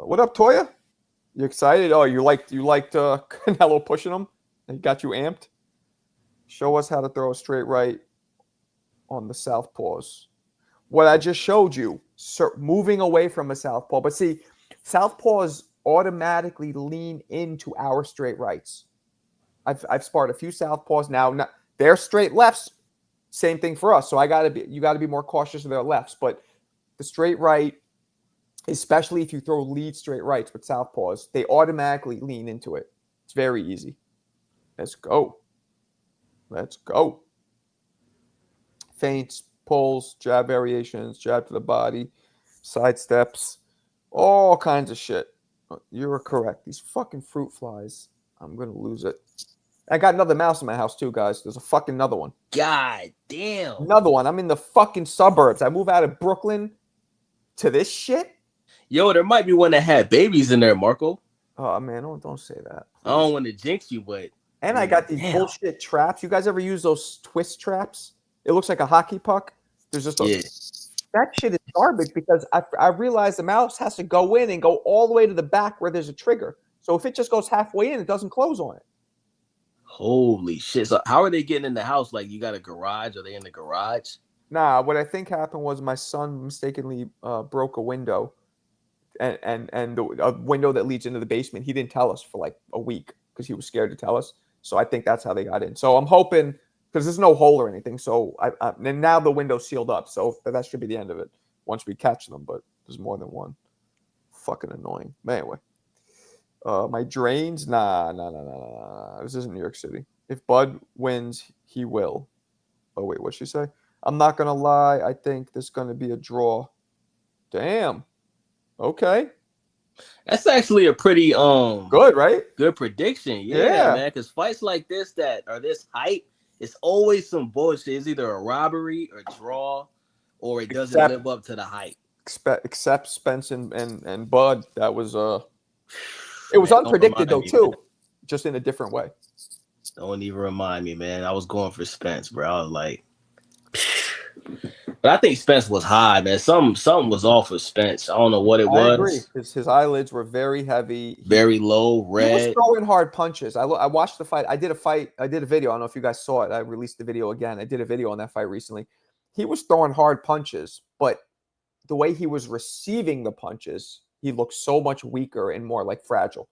What up, Toya? You excited? Oh, you liked Canelo pushing him? He got you amped? Show us how to throw a straight right on the southpaws. What I just showed you, moving away from a southpaw. But see, southpaws automatically lean into our straight rights. I've sparred a few southpaws now. They're straight lefts. Same thing for us. So you gotta be more cautious of their lefts. But the straight right, especially if you throw lead straight rights with southpaws, they automatically lean into it. It's very easy. Let's go. Let's go. Feints, pulls, jab variations, jab to the body, side steps, all kinds of shit. You were correct. These fucking fruit flies. I'm going to lose it. I got another mouse in my house too, guys. There's a fucking another one. God damn. Another one. I'm in the fucking suburbs. I move out of Brooklyn to this shit. Yo, there might be one that had babies in there, Marco. Oh, man, don't say that. Please. I don't want to jinx you, but... And I got these bullshit traps. You guys ever use those twist traps? It looks like a hockey puck. There's just that shit is garbage because I realized the mouse has to go in and go all the way to the back where there's a trigger. So if it just goes halfway in, it doesn't close on it. Holy shit. So how are they getting in the house? Like, you got a garage? Are they in the garage? Nah, what I think happened was my son mistakenly broke a window and a window that leads into the basement. He didn't tell us for like a week because he was scared to tell us. So I think that's how they got in. So I'm hoping, because there's no hole or anything. So and now the window's sealed up. So that should be the end of it once we catch them. But there's more than one. Fucking annoying. But anyway. My drains? Nah. This isn't New York City. If Bud wins, he will. Oh, wait, what'd she say? I'm not going to lie. I think there's going to be a draw. Damn. Okay. That's actually a pretty good, right? Good prediction. Yeah. Man. Because fights like this that are this height, it's always some bullshit. It's either a robbery or draw, or it doesn't live up to the hype. Except Spence and Bud. That was it was unpredicted though too, just in a different way. Don't even remind me, man. I was going for Spence, bro. I was like, but I think Spence was high, man. Something was off with Spence. I don't know what it was. I agree. His eyelids were very heavy, very low, red. He was throwing hard punches. I watched the fight. I did a video. I don't know if you guys saw it. I released the video again. I did a video on that fight recently. He was throwing hard punches, but the way he was receiving the punches, he looked so much weaker and more like fragile.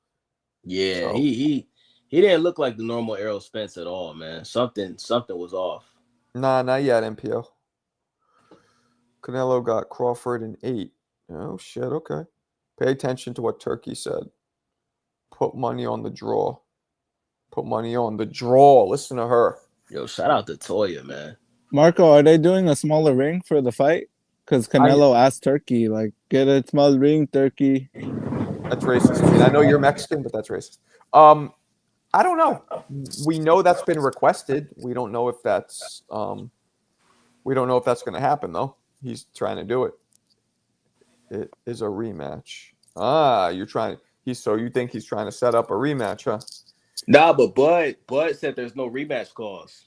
Yeah, so, he didn't look like the normal Errol Spence at all, man. Something was off. Nah, not yet, MPO. Canelo got Crawford in 8. Oh, shit, okay. Pay attention to what Turkey said. Put money on the draw. Put money on the draw. Listen to her. Yo, shout out to Toya, man. Marco, are they doing a smaller ring for the fight? Because Canelo asked Turkey, like, get a small ring, Turkey. That's racist. I mean, I know you're Mexican, but that's racist. I don't know. We know that's been requested. We don't know if that's going to happen though. He's trying to do it. It is a rematch. You think he's trying to set up a rematch, huh? Nah, but Bud said there's no rematch clause.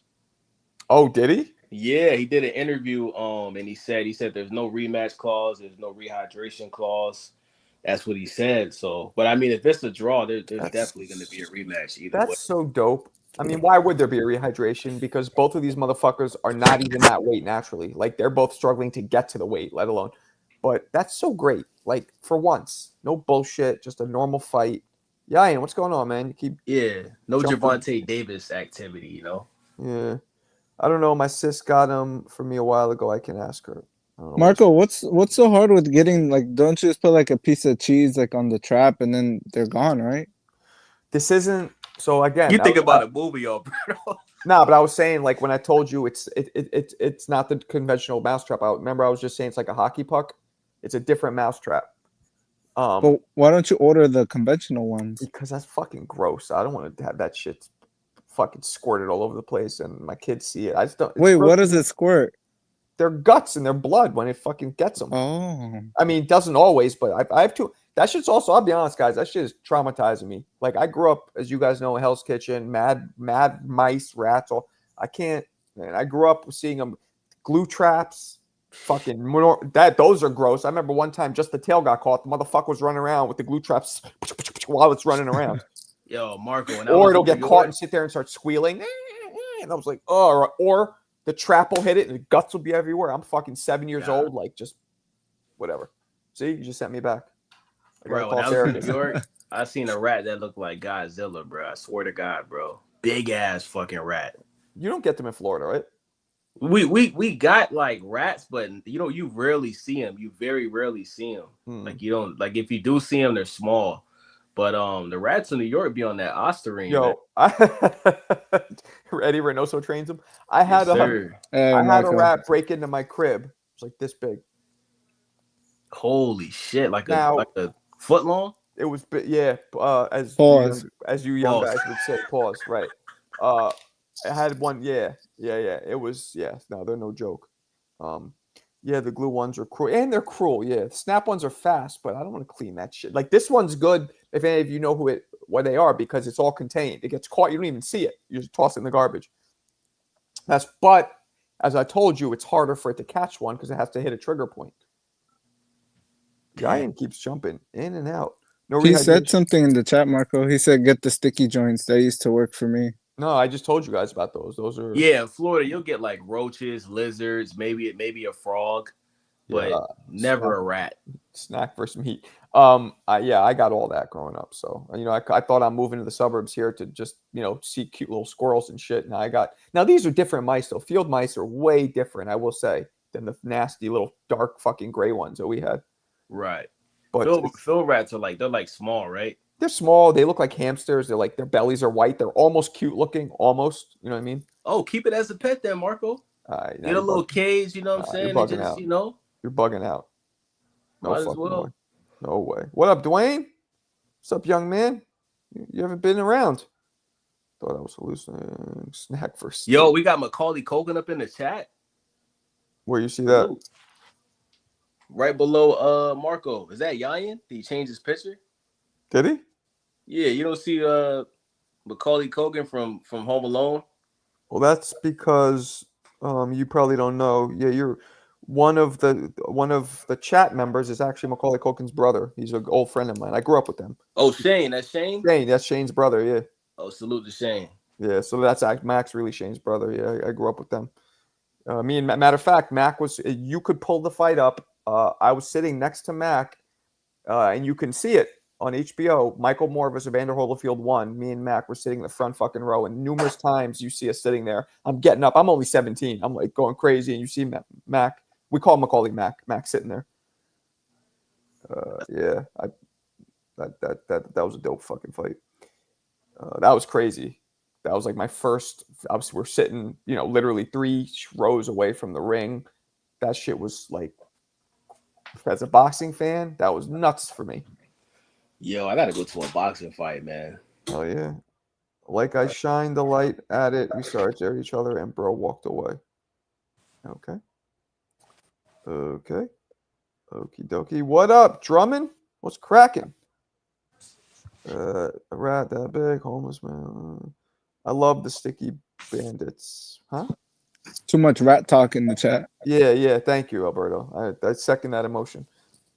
Oh, did he? Yeah, he did an interview, and he said there's no rematch clause, there's no rehydration clause. That's what he said. So, but I mean, if it's a draw, there's definitely going to be a rematch either way. That's so dope. I mean, why would there be a rehydration? Because both of these motherfuckers are not even that weight naturally. Like, they're both struggling to get to the weight, let alone. But that's so great. Like, for once, no bullshit, just a normal fight. Yeah, Ian, what's going on, man? You keep no Gervonta Davis activity, you know? Yeah. I don't know. My sis got him for me a while ago. I can ask her. Marco, what's so hard with getting, like, don't you just put like a piece of cheese like on the trap and then they're gone, right? This isn't so again. You think about a movie, Alberto. Nah, but I was saying, like, when I told you it's not the conventional mousetrap. I was just saying it's like a hockey puck. It's a different mousetrap. But why don't you order the conventional ones? Because that's fucking gross. I don't want to have that shit fucking squirted all over the place and my kids see it. I just don't. Wait, what does it squirt? their guts and their blood when it fucking gets them. Oh. I mean, it doesn't always, but I have to. That shit's also. I'll be honest, guys. That shit is traumatizing me. Like I grew up, as you guys know, in Hell's Kitchen, mad mice, rats. All I can't. Man, I grew up seeing them, glue traps. Fucking those are gross. I remember one time just the tail got caught. The motherfucker was running around with the glue traps while it's running around. Yo, Marco, Or it'll get caught and sit there and start squealing. And I was like, oh, or the trap will hit it and the guts will be everywhere. I'm fucking 7 years old, like just whatever. See, you just sent me back. Bro, when I was in New York, I seen a rat that looked like Godzilla, bro. I swear to God, bro. Big ass fucking rat. You don't get them in Florida, right? We got like rats, but you rarely see them. You very rarely see them. Like you don't like if you do see them, they're small. But the rats in New York be on that Osterine. Yo, Eddie Reynoso trains them. I had a rat break into my crib. It's like this big. Holy shit! Like a foot long. It was yeah. As you young guys would say, pause. Right. I had one. Yeah. It was No, they're no joke. Yeah, the glue ones are cruel, and they're cruel. Yeah, the snap ones are fast, but I don't want to clean that shit. Like this one's good if any of you know what they are because it's all contained. It gets caught, you don't even see it. You just toss it in the garbage. But as I told you, it's harder for it to catch one because it has to hit a trigger point. Giant keeps jumping in and out. No, he said something in the chat, Marco. He said, "Get the sticky joints. They used to work for me." No, I just told you guys about those. Those are in Florida. You'll get like roaches, lizards, maybe a frog, but never a rat. Snack for some heat. I got all that growing up. So I thought I'm moving to the suburbs here to just see cute little squirrels and shit. Now these are different mice though. Field mice are way different, I will say, than the nasty little dark fucking gray ones that we had. Right. But field rats are they're like small, right? They're small. They look like hamsters. They're like their bellies are white. They're almost cute looking. Almost. You know what I mean? Oh, keep it as a pet then, Marco. Get a little cage. You know what I'm saying? You're bugging out. You're bugging out. No fucking way. No way. What up, Dwayne? What's up, young man? You haven't been around. Thought I was hallucinating. Snack for steak. Yo, we got Macaulay Culkin up in the chat. Where you see that? Ooh. Right below Marco. Is that Yayan? Did he change his picture? Did he? Yeah, you don't see Macaulay Culkin from Home Alone? Well, that's because you probably don't know. Yeah, you're one of the chat members is actually Macaulay Culkin's brother. He's an old friend of mine. I grew up with them. Oh, Shane. That's Shane? That's Shane's brother, yeah. Oh, salute to Shane. Yeah, so that's Mac's really Shane's brother. Yeah, I grew up with them. Matter of fact, Mac was. You could pull the fight up. I was sitting next to Mac, and you can see it on HBO. Michael Moore versus Evander Holyfield won. Me and Mac were sitting in the front fucking row, and numerous times you see us sitting there. I'm getting up. I'm only 17. I'm like going crazy, and you see Mac. We call Macaulay Mac. Mac sitting there. That was a dope fucking fight. That was crazy. That was like my first. We're sitting, literally 3 rows away from the ring. That shit was like, as a boxing fan, that was nuts for me. Yo, I gotta go to a boxing fight, man. Oh yeah. Like I shined the light at it, we started at each other, and bro walked away. Okay. Okie dokie. What up, Drummond? What's cracking? A rat that big, homeless man. I love the sticky bandits. Huh? Too much rat talk in the chat. Yeah. Thank you, Alberto. I second that emotion.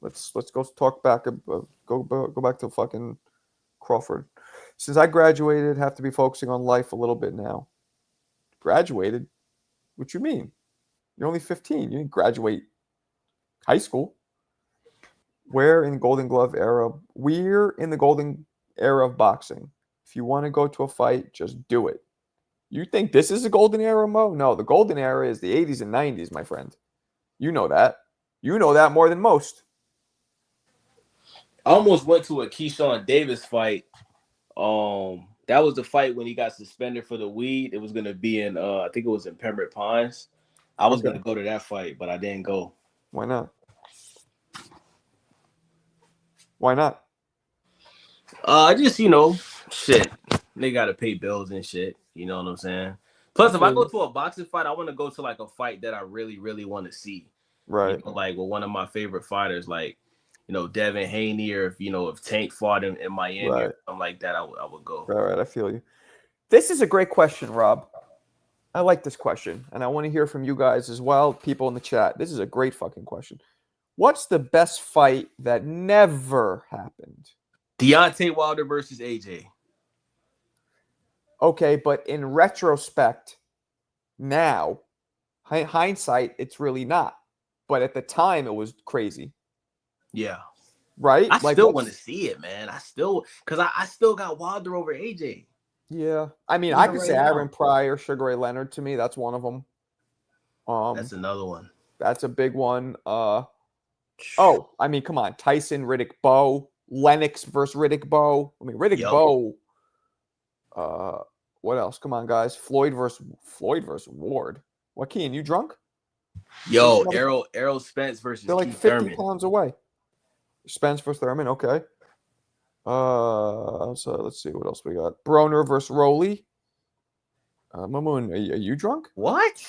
Let's go talk back. Go back to fucking Crawford. Since I graduated, have to be focusing on life a little bit now. Graduated? What you mean? You're only 15. You didn't graduate high school. We're in the golden era of boxing. If you want to go to a fight, just do it. You think this is the golden era, Mo? No, the golden era is the 80s and 90s, my friend. You know that. You know that more than most. I almost went to a Keyshawn Davis fight. That was the fight when he got suspended for the weed. It was going to be in, I think it was in Pembroke Pines. I was going to go to that fight, but I didn't go. Why not? Why not? Just, shit. They got to pay bills and shit. You know what I'm saying? Plus, if I go to a boxing fight, I want to go to like a fight that I really, really want to see. Right. You know, like with one of my favorite fighters, like Devin Haney, or if Tank fought in Miami or something like that, I would go. Right. I feel you. This is a great question, Rob. I like this question, and I want to hear from you guys as well, people in the chat. This is a great fucking question. What's the best fight that never happened? Deontay Wilder versus AJ. Okay, but in retrospect, now, hindsight, it's really not. But at the time, it was crazy. Yeah. Right? I still want to see it, man. Because I still got Wilder over AJ. Yeah. I mean, I could say Aaron Pryor, Sugar Ray Leonard to me. That's one of them. That's another one. That's a big one. I mean, come on. Tyson, Riddick Bowe. Lennox versus Riddick Bowe. I mean, Riddick Bowe. What else? Come on, guys. Floyd versus Ward. Joaquin, you drunk? Yo, Errol Spence versus They're like Keith 50 Thurman. pounds away. Spence versus Thurman, okay. So let's see what else we got. Broner versus Rowley. Mamoon, are you drunk? What?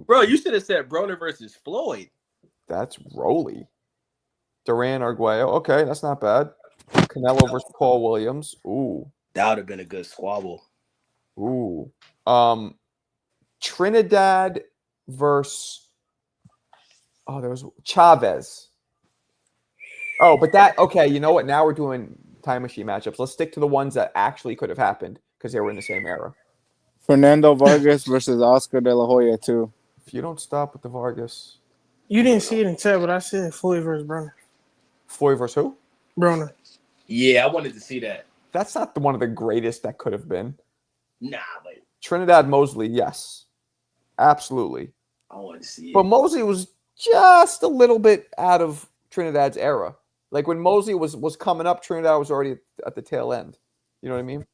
Bro, you should have said Broner versus Floyd. That's Rowley. Duran Arguello. Okay, that's not bad. Canelo versus Paul Williams. Ooh. That would have been a good squabble. Ooh. Trinidad versus there was Chavez. Oh, but okay, you know what? Now we're doing time machine matchups. Let's stick to the ones that actually could have happened because they were in the same era. Fernando Vargas versus Oscar De La Hoya too. If you don't stop with the Vargas. You didn't see it in chat, but I said Floyd versus Broner. Floyd versus who? Broner. Yeah, I wanted to see that. That's not one of the greatest that could have been. Nah, but Trinidad Mosley, yes. Absolutely. I wanted to see it. But Mosley was just a little bit out of Trinidad's era. Like when Mosley was coming up, Trinidad was already at the tail end. You know what I mean?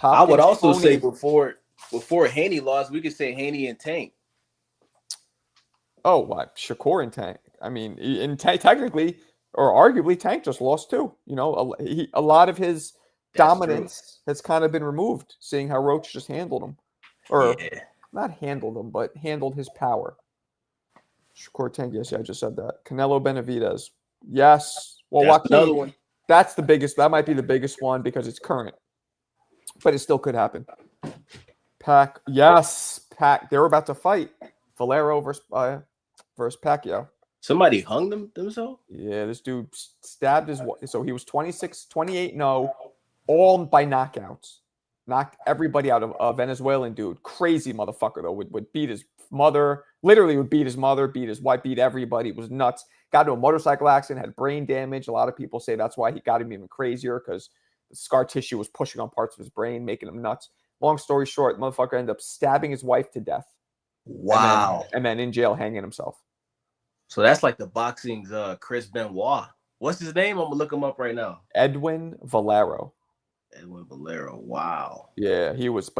I would also say before Haney lost, we could say Haney and Tank. Oh, what? Shakur and Tank. I mean, technically or arguably, Tank just lost too. You know, a lot of his dominance has kind of been removed, seeing how Roach just handled him, or not handled him, but handled his power. Shakur Tank, yes, I just said that. Canelo Benavidez, yes. Well, that's another one. That's the biggest. That might be the biggest one because it's current, but it still could happen. Pac, yes, Pac. They were about to fight. Valero versus Pacquiao. Somebody hung themselves? Yeah, this dude stabbed his wife. So he was 28-0, all by knockouts. Knocked everybody out. Of a Venezuelan dude. Crazy motherfucker, though. Would beat his mother. Literally would beat his mother, beat his wife, beat everybody. It was nuts. Got into a motorcycle accident, had brain damage. A lot of people say that's why he got him even crazier, because the scar tissue was pushing on parts of his brain, making him nuts. Long story short, the motherfucker ended up stabbing his wife to death. Wow. And then in jail hanging himself. So that's like the boxing's Chris Benoit. What's his name? I'm going to look him up right now. Edwin Valero. Wow. Yeah, he was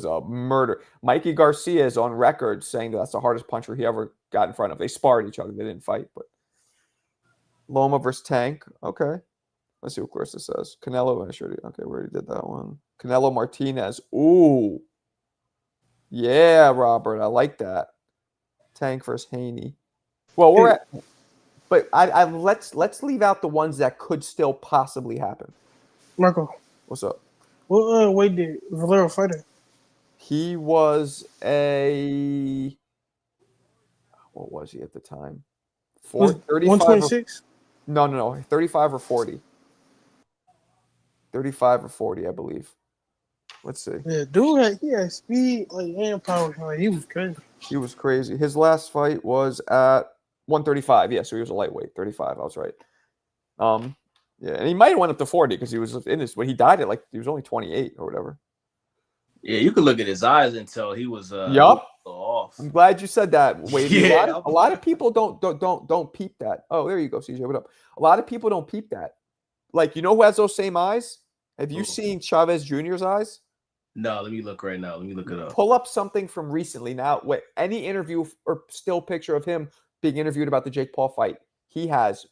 a murder. Mikey Garcia is on record saying that's the hardest puncher he ever got in front of. They sparred each other. They didn't fight, but Loma versus Tank. Okay. Let's see what Clarissa says. Canelo. Okay, we already did that one. Canelo Martinez. Ooh. Yeah, Robert. I like that. Tank versus Haney. Well, let's leave out the ones that could still possibly happen. Marco. What's up? What weight did Valero fight at? He was what was he at the time? 35 126? No. 35 or 40. 35 or 40, I believe. Let's see. Yeah, dude, he had speed and power. Like, he was crazy. He was crazy. His last fight was at 135. Yeah, so he was a lightweight. 35. I was right. Yeah, and he might have went up to 40 because he was in this. When he died at he was only 28 or whatever. Yeah, you could look at his eyes and tell he was off. I'm glad you said that, Wade. Yeah. A lot of people don't peep that. Oh, there you go, CJ. What up? A lot of people don't peep that. Like, you know who has those same eyes? Have you seen Chavez Jr.'s eyes? No, let me look right now. Let me look it up. Pull up something from recently. Now, any interview or still picture of him being interviewed about the Jake Paul fight, he has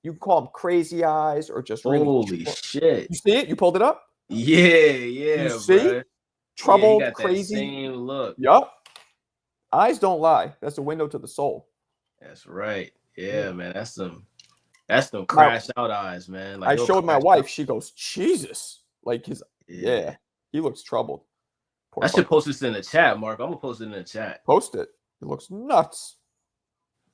you can call him crazy eyes or just really. Holy shit. You see it? You pulled it up? Yeah, You see? bro. Troubled, he got crazy. that same look. Yup. Eyes don't lie. That's a window to the soul. That's right. Yeah, Yeah. man. That's them My- crash out eyes, man. Like I he'll showed my crash wife. out. She goes, Jesus. Like his, yeah, he looks troubled. Poor I should fucker. post this in the chat, Mark. I'm gonna post it in the chat. Post it. He looks nuts.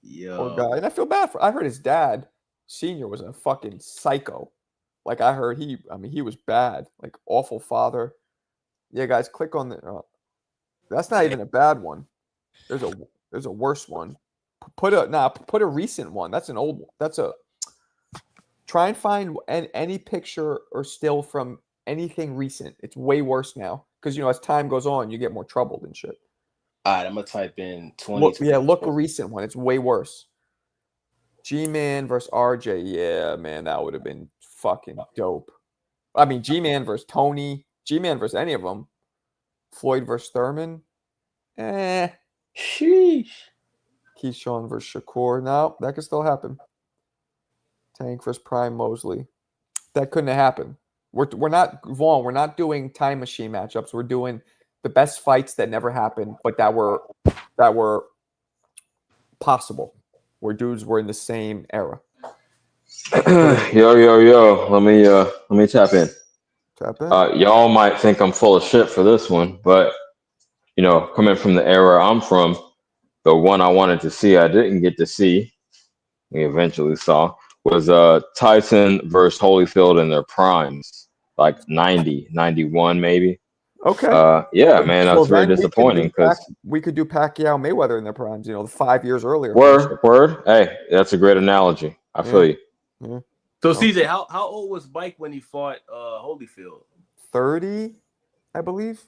Poor Yo. guy. And I feel bad for. I heard his dad, senior, was a fucking psycho. Like I heard he was bad. Like awful father. Yeah, guys, click on the. That's not even a bad one. There's a worse one. Put a recent one. That's an old one. That's a. Try and find any picture or still from anything recent. It's way worse now because as time goes on, you get more troubled and shit. All right, I'm gonna type in 20. Look a recent one. It's way worse. G-Man versus RJ. Yeah, man, that would have been fucking dope. I mean, G-Man versus Tony. G-Man versus any of them. Floyd versus Thurman. Sheesh. Keyshawn versus Shakur. No, that could still happen. Tank versus Prime Mosley. That couldn't have happened. We're not Vaughn. We're not doing time machine matchups. We're doing the best fights that never happened, but that were possible. Where dudes were in the same era. Yo. Let me tap in. Tap in. Y'all might think I'm full of shit for this one, but coming from the era I'm from, the one I wanted to see, I didn't get to see. We eventually saw was Tyson versus Holyfield in their primes, like 90, 91 maybe. Okay. Yeah, man, that's very disappointing because we could do Pacquiao Mayweather in their primes. The 5 years earlier. Word. Hey, that's a great analogy. I feel you. Yeah. So CJ, how old was Mike when he fought Holyfield? 30, I believe.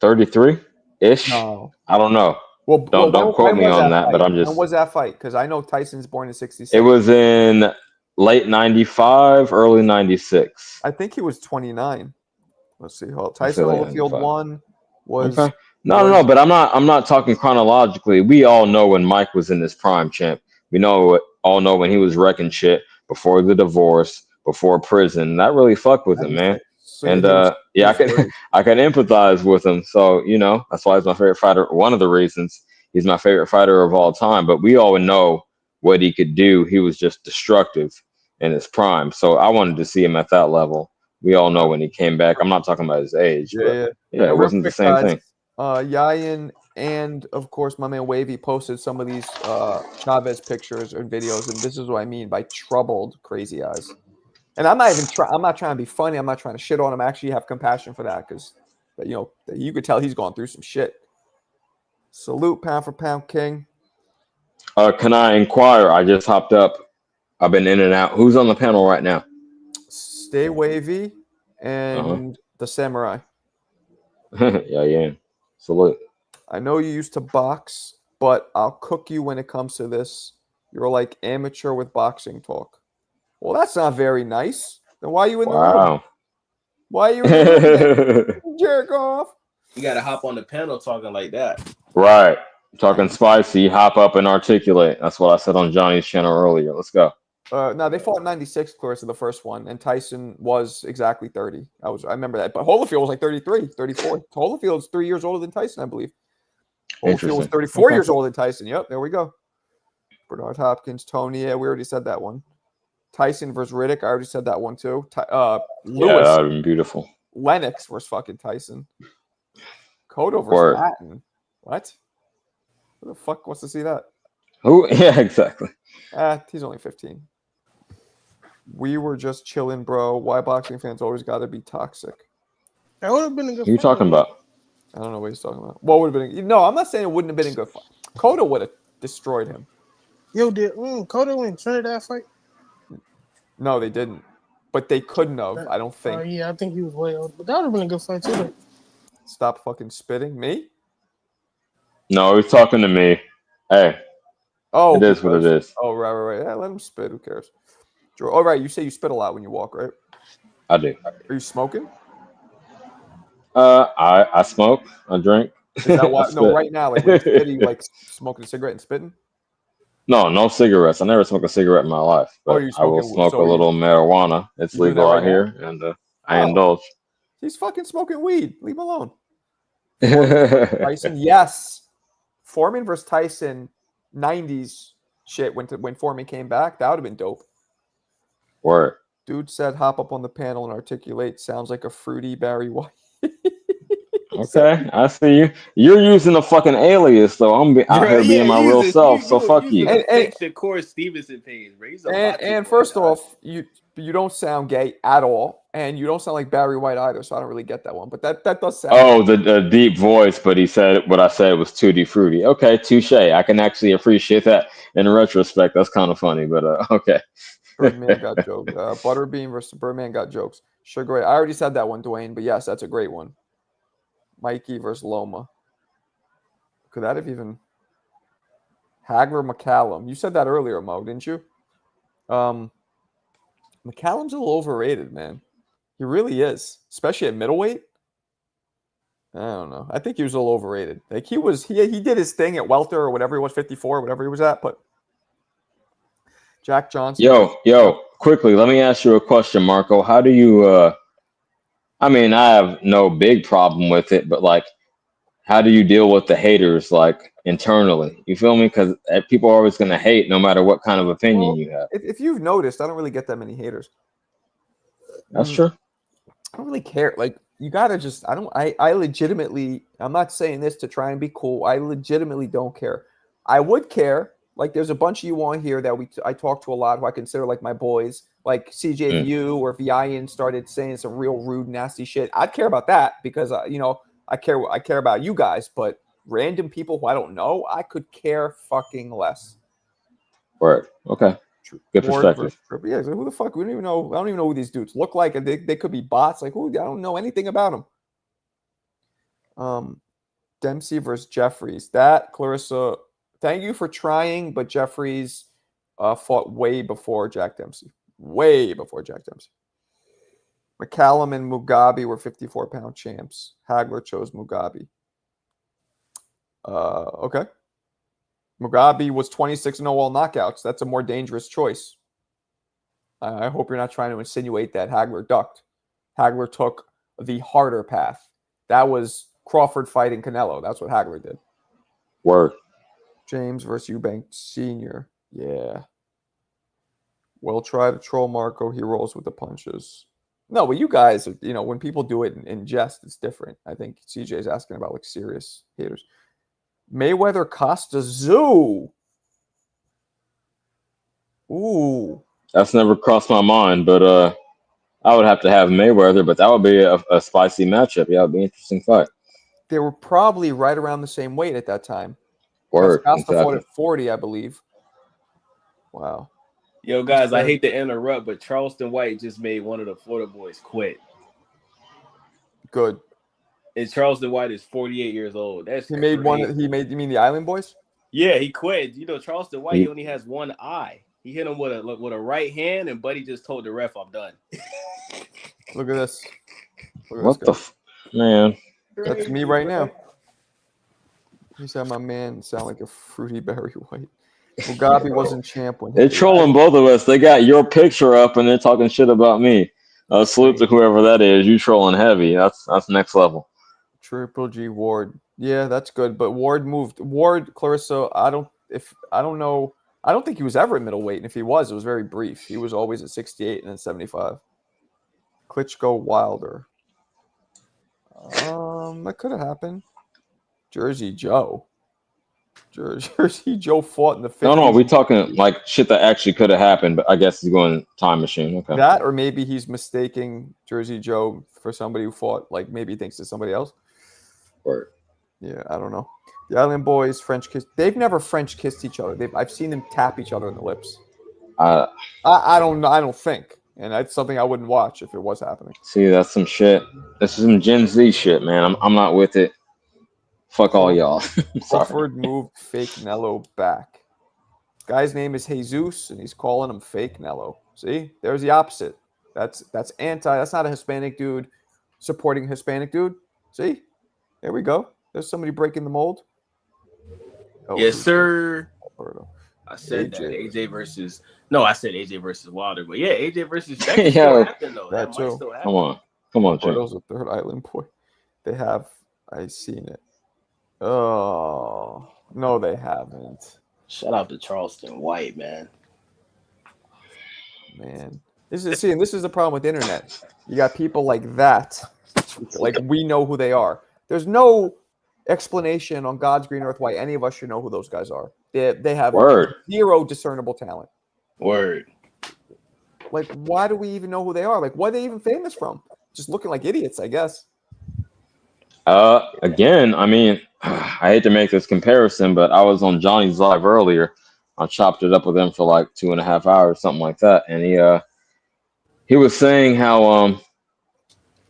33-ish. No. I don't know. Well, don't quote me on that, but I'm just. When was that fight? Because I know Tyson's born in '66. It was in late '95, early '96. I think he was 29. Let's see. Tyson Holyfield won. Was okay. No, but I'm not talking chronologically. We all know when Mike was in his prime, champ. We all know when he was wrecking shit before the divorce, before prison. That really fucked with him, man. So and I can empathize with him. So that's why he's my favorite fighter. One of the reasons he's my favorite fighter of all time. But we all know what he could do. He was just destructive in his prime. So I wanted to see him at that level. We all know when he came back. I'm not talking about his age. Yeah, it wasn't the same thing. Yayan and of course my man Wavy posted some of these Chavez pictures and videos, and this is what I mean by troubled, crazy eyes. And I'm not even I'm not trying to be funny. I'm not trying to shit on him. I actually have compassion for that because you could tell he's gone through some shit. Salute, pound for pound king. Can I inquire? I just hopped up. I've been in and out. Who's on the panel right now? Stay Wavy and the Samurai. Yeah. Salute. I know you used to box, but I'll cook you when it comes to this. You're like amateur with boxing talk. Well, that's not very nice. Then why are you in the room? Why are you in the room? Jerk off. You got to hop on the panel talking like that. Right. Talking spicy, hop up and articulate. That's what I said on Johnny's channel earlier. Let's go. No, they fought in 96, of course, in the first one, and Tyson was exactly 30. I remember that. But Holyfield was like 33, 34. Holyfield's 3 years older than Tyson, I believe. Holyfield was 34 years older than Tyson. Yep, there we go. Bernard Hopkins, Tony. Yeah, we already said that one. Tyson versus Riddick. I already said that one too. Lewis. That would have been beautiful. Lennox versus fucking Tyson. Cotto versus Patton. What? Who the fuck wants to see that? Who? Yeah, exactly. He's only 15. We were just chilling, bro. Why boxing fans always got to be toxic? That would have been a good fight. Who you talking about? I don't know what he's talking about. What would have been? No, I'm not saying it wouldn't have been a good fight. Cotto would have destroyed him. Yo, did Cotto win Trinidad fight? No, they didn't. But they couldn't have, I don't think. Yeah, I think he was way old. But that would have been a good fight, too. Stop fucking spitting. Me? No, he's talking to me. Hey. Oh. It is what it is. Oh, right. Yeah, let him spit. Who cares? Oh, right. You say you spit a lot when you walk, right? I do. Are you smoking? I smoke. I drink. Is that why? No, right now, like, when you're spitting, like smoking a cigarette and spitting? No cigarettes. I never smoked a cigarette in my life. But I will smoke a little marijuana. It's legal out here, and I indulge. He's fucking smoking weed. Leave him alone. Tyson, yes. Foreman versus Tyson, 90s shit when Foreman came back. That would have been dope. Word. Dude said hop up on the panel and articulate. Sounds like a fruity Barry White. Okay, I see you. You're using a fucking alias, though. I'm out here being my real self. So fuck you. A fake Shakur Stevenson page, bro. He's a And first off, you don't sound gay at all, and you don't sound like Barry White either. So I don't really get that one, but that does sound. Oh, the deep voice, but he said what I said was tutti fruity. Okay, touche. I can actually appreciate that in retrospect. That's kind of funny, but okay. Birdman got jokes. Butterbean versus Birdman got jokes. Sugar Ray. I already said that one, Dwayne, but yes, that's a great one. Mikey versus Loma. Could that have even Hagler McCallum? You said that earlier, Mo, didn't you? McCallum's a little overrated, man. He really is, especially at middleweight. I don't know. I think he was a little overrated. Like he did his thing at welter or whatever he was, 54, whatever he was at, but Jack Johnson. Yo, quickly, let me ask you a question, Marco. How do you I mean, I have no big problem with it, but like, how do you deal with the haters, like internally? You feel me? Because people are always going to hate no matter what kind of opinion you have. If you've noticed, I don't really get that many haters. That's true. I don't really care. Like, you got to just, I legitimately, I'm not saying this to try and be cool. I legitimately don't care. I would care. Like, there's a bunch of you on here that I talk to a lot who I consider like my boys. Like CJ View or Vian started saying some real rude, nasty shit. I'd care about that because I care about you guys. But random people who I don't know, I could care fucking less. Right. Okay. Good perspective. Yeah. So who the fuck? We don't even know. I don't even know who these dudes look like. And they could be bots. Like who? I don't know anything about them. Dempsey versus Jeffries. That Clarissa. Thank you for trying, but Jeffries fought way before Jack Dempsey. Way before Jack Dempsey. McCallum and Mugabe were 54-pound champs. Hagler chose Mugabe. Okay. Mugabe was 26-0 all knockouts. That's a more dangerous choice. I hope you're not trying to insinuate that Hagler ducked. Hagler took the harder path. That was Crawford fighting Canelo. That's what Hagler did. Word. James versus Eubank Sr. Yeah. We'll try to troll Marco. He rolls with the punches. No, but you guys, when people do it in jest, it's different. I think CJ's asking about like serious haters. Mayweather Costa Zoo. Ooh. That's never crossed my mind, but I would have to have Mayweather, but that would be a spicy matchup. Yeah, it would be an interesting fight. They were probably right around the same weight at that time. Word. Costa fought at 40, I believe. Wow. Yo, guys, I hate to interrupt, but Charleston White just made one of the Florida boys quit. Good. And Charleston White is 48 years old. That's he made crazy. one. You mean the Island Boys? Yeah, he quit. Charleston White, he only has one eye. He hit him with a right hand, and Buddy just told the ref, "I'm done." Look at this. What the man? That's me right now. He said my man sound like a fruity Barry White. Mugabe wasn't champ when they're trolling both of us. They got your picture up and they're talking shit about me. Salute to whoever that is. You trolling heavy. That's next level. Triple G Ward. Yeah, that's good. But Ward moved. Clarissa. I don't know. I don't think he was ever at middleweight. And if he was, it was very brief. He was always at 68 and then 75. Klitschko Wilder. That could have happened. Jersey Joe. Jersey Joe fought in the 50s. No, we talking like shit that actually could have happened, but I guess he's going time machine. Okay. That, or maybe he's mistaking Jersey Joe for somebody who fought, like maybe he thinks it's somebody else. Right. Yeah, I don't know. The Island Boys French kiss. They've never French kissed each other. I've seen them tap each other in the lips. I don't think, and that's something I wouldn't watch if it was happening. See, that's some shit. This is some Gen Z shit, man. I'm not with it. Fuck all y'all. Crawford moved fake Nello back. Guy's name is Jesus, and he's calling him fake Nello. See, there's the opposite. That's anti. That's not a Hispanic dude supporting a Hispanic dude. See, there we go. There's somebody breaking the mold. Oh, yes, sir. Alberto. I said that AJ versus Wilder, but yeah, AJ versus that can still happen though. That might still happen. Come on. Come on, champ. Florida's a third island boy. They have. I seen it. Oh no, they haven't. Shout out to Charleston White, man. Man, this is the problem with the internet. You got people like that, like we know who they are. There's no explanation on God's green earth why any of us should know who those guys are. They have Word. zero discernible talent. Word. Like, why do we even know who they are? Like, what are they even famous from? Just looking like idiots, I guess. Again, I mean, I hate to make this comparison, but I was on Johnny's live earlier. I chopped it up with him for like 2.5 hours, something like that, and he was saying how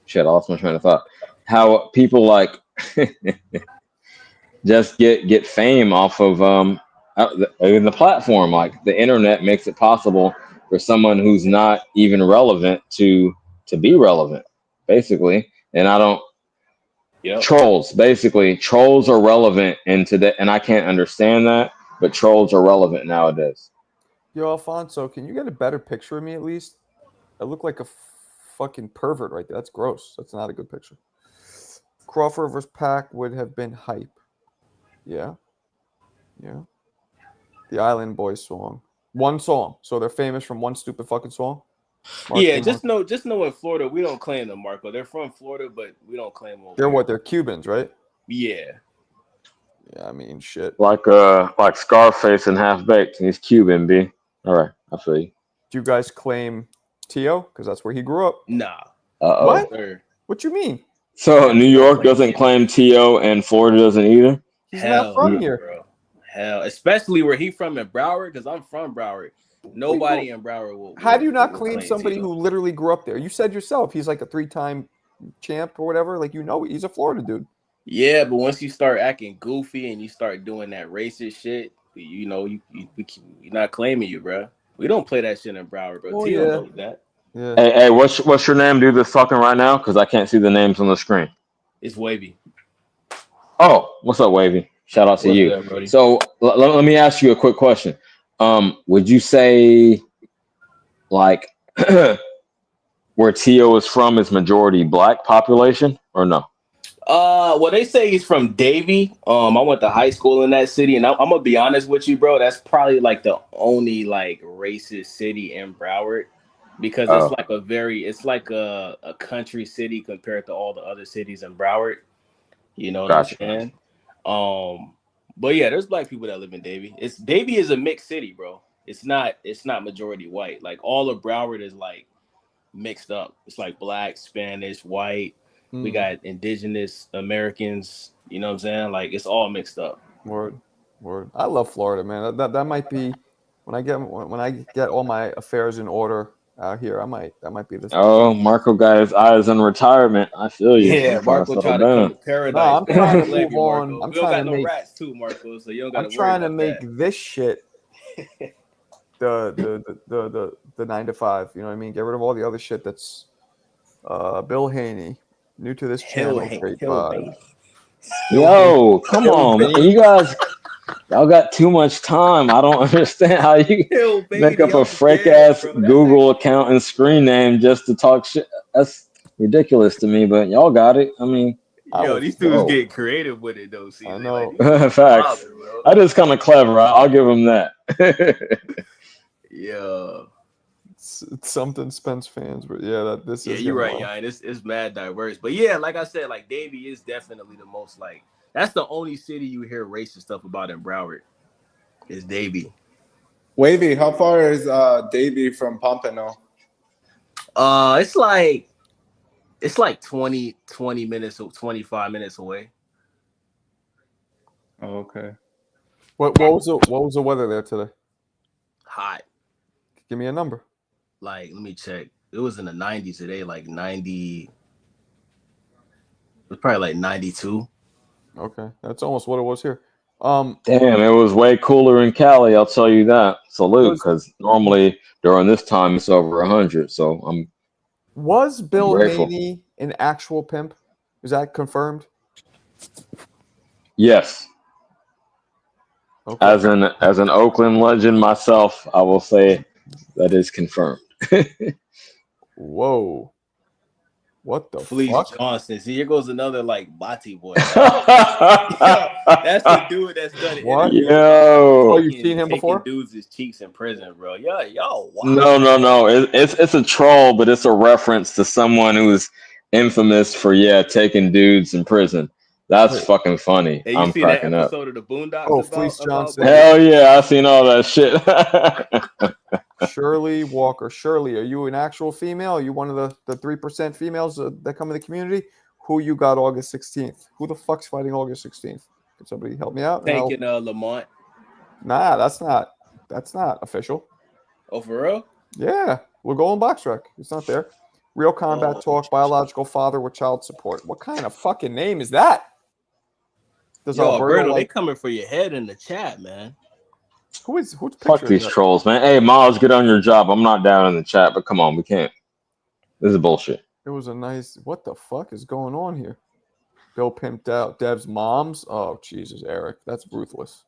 shit, I lost my train of thought. How people like just get fame off of the platform. Like the internet makes it possible for someone who's not even relevant to be relevant, basically. And I don't. Yep. Trolls are relevant in today, and I can't understand that, but trolls are relevant nowadays. Yo, Alfonso, can you get a better picture of me at least? I look like a fucking pervert right there. That's gross. That's not a good picture. Crawford versus Pac would have been hype. Yeah. The Island Boys song. One song. So they're famous from one stupid fucking song? Yeah, just know in Florida, we don't claim them, Marco. They're from Florida, but we don't claim them. They're what? They're Cubans, right? Yeah. Yeah, I mean, shit. Like Scarface and Half Baked. He's Cuban, B. All right, I feel you. Do you guys claim T.O.? Because that's where he grew up. Nah. What? Sir. What you mean? So New York doesn't claim T.O. and Florida doesn't either? He's not from here. Bro. Hell, especially where he from in Broward, because I'm from Broward. Nobody in Broward will. How do you not claim somebody who literally grew up there? You said yourself he's like a 3-time champ or whatever. Like, he's a Florida dude. Yeah, but once you start acting goofy and you start doing that racist shit, you're not claiming you, bro. We don't play that shit in Broward, bro. Oh, Tio knows that. Yeah. Hey, what's your name? Do this talking right now because I can't see the names on the screen. It's Wavy. Oh, what's up, Wavy? Shout out to What's you. up, Brody? So let me ask you a quick question. Would you say like where Tio is from is majority black population or no? Well, they say he's from Davie. I went to high school in that city, and I'm gonna be honest with you, bro. That's probably like the only like racist city in Broward because it's like a country city compared to all the other cities in Broward. You know what I'm saying? But yeah, there's black people that live in Davie. Davie is a mixed city, bro. It's not majority white. Like all of Broward is like mixed up. It's like black, Spanish, white. We got indigenous Americans. You know what I'm saying? Like it's all mixed up. Word. I love Florida, man. That might be when I get all my affairs in order out here. That might be this. Oh, Marco got his eyes in retirement. I feel you. Yeah, Marco tried to come to paradise. No, I'm trying to move on. Marco. We don't got no rats too, Marco. So you don't got to worry about that. I'm trying to make this shit the 9 to 5. You know what I mean? Get rid of all the other shit that's Bill Haney, new to this channel. Great vibe. Yo, come on, man. Y'all got too much time. I don't understand how you make up a fake ass Google account and screen name just to talk shit. That's ridiculous to me, but y'all got it. I mean, these dudes get creative with it though. See, I know. Like, facts. That is kind of clever. I'll give them that. Yeah. It's something Spence fans, but yeah, this is. Yeah, you're right, Yan. It's mad diverse, but yeah, like I said, like Davie is definitely the most like. That's the only city you hear racist stuff about in Broward. Is Davie. Wavy, how far is Davie from Pompano? It's like 20 minutes or 25 minutes away. Oh, okay. What was the weather there today? Hot. Give me a number. Like, let me check. It was in the 90s today, like 90. It was probably like 92. Okay, that's almost what it was here. Damn, it was way cooler in Cali. I'll tell you that. Salute, because normally during this time it's over 100. So Was Bill grateful. Haney an actual pimp? Is that confirmed? Yes. Okay. As an Oakland legend myself, I will say that is confirmed. Whoa. What the Fleece fuck? Johnson. See, here goes another like Bati boy. That's the dude that's done it. What? Yo. Oh, you've seen him taking before? dudes' cheeks in prison, bro. Yeah, yo, wow. No. It's a troll, but it's a reference to someone who's infamous for taking dudes in prison. That's Wait. fucking funny. Hey, you I'm see that cracking up. episode of the Boondocks Oh, Fleece about Johnson. Hell yeah, I seen all that shit. Shirley Walker. Shirley, are you an actual female? Are you one of the 3% females that come in the community? Who you got August 16th? Who the fuck's fighting August 16th? Can somebody help me out? taking Lamont? Nah, that's not official. Oh, for real? Yeah, we're going box rec. It's not there. Real combat Oh. talk, biological father with child support. What kind of fucking name is that? Does Yo, Alberto Alberto, they like coming for your head in the chat, man. who's Fuck picture is these that? trolls, man. Hey, Miles, get on your job. I'm not down in the chat, but come on, we can't. This is bullshit. It was a nice. What the fuck is going on here? Bill pimped out Dev's moms. Oh Jesus, Eric, that's ruthless.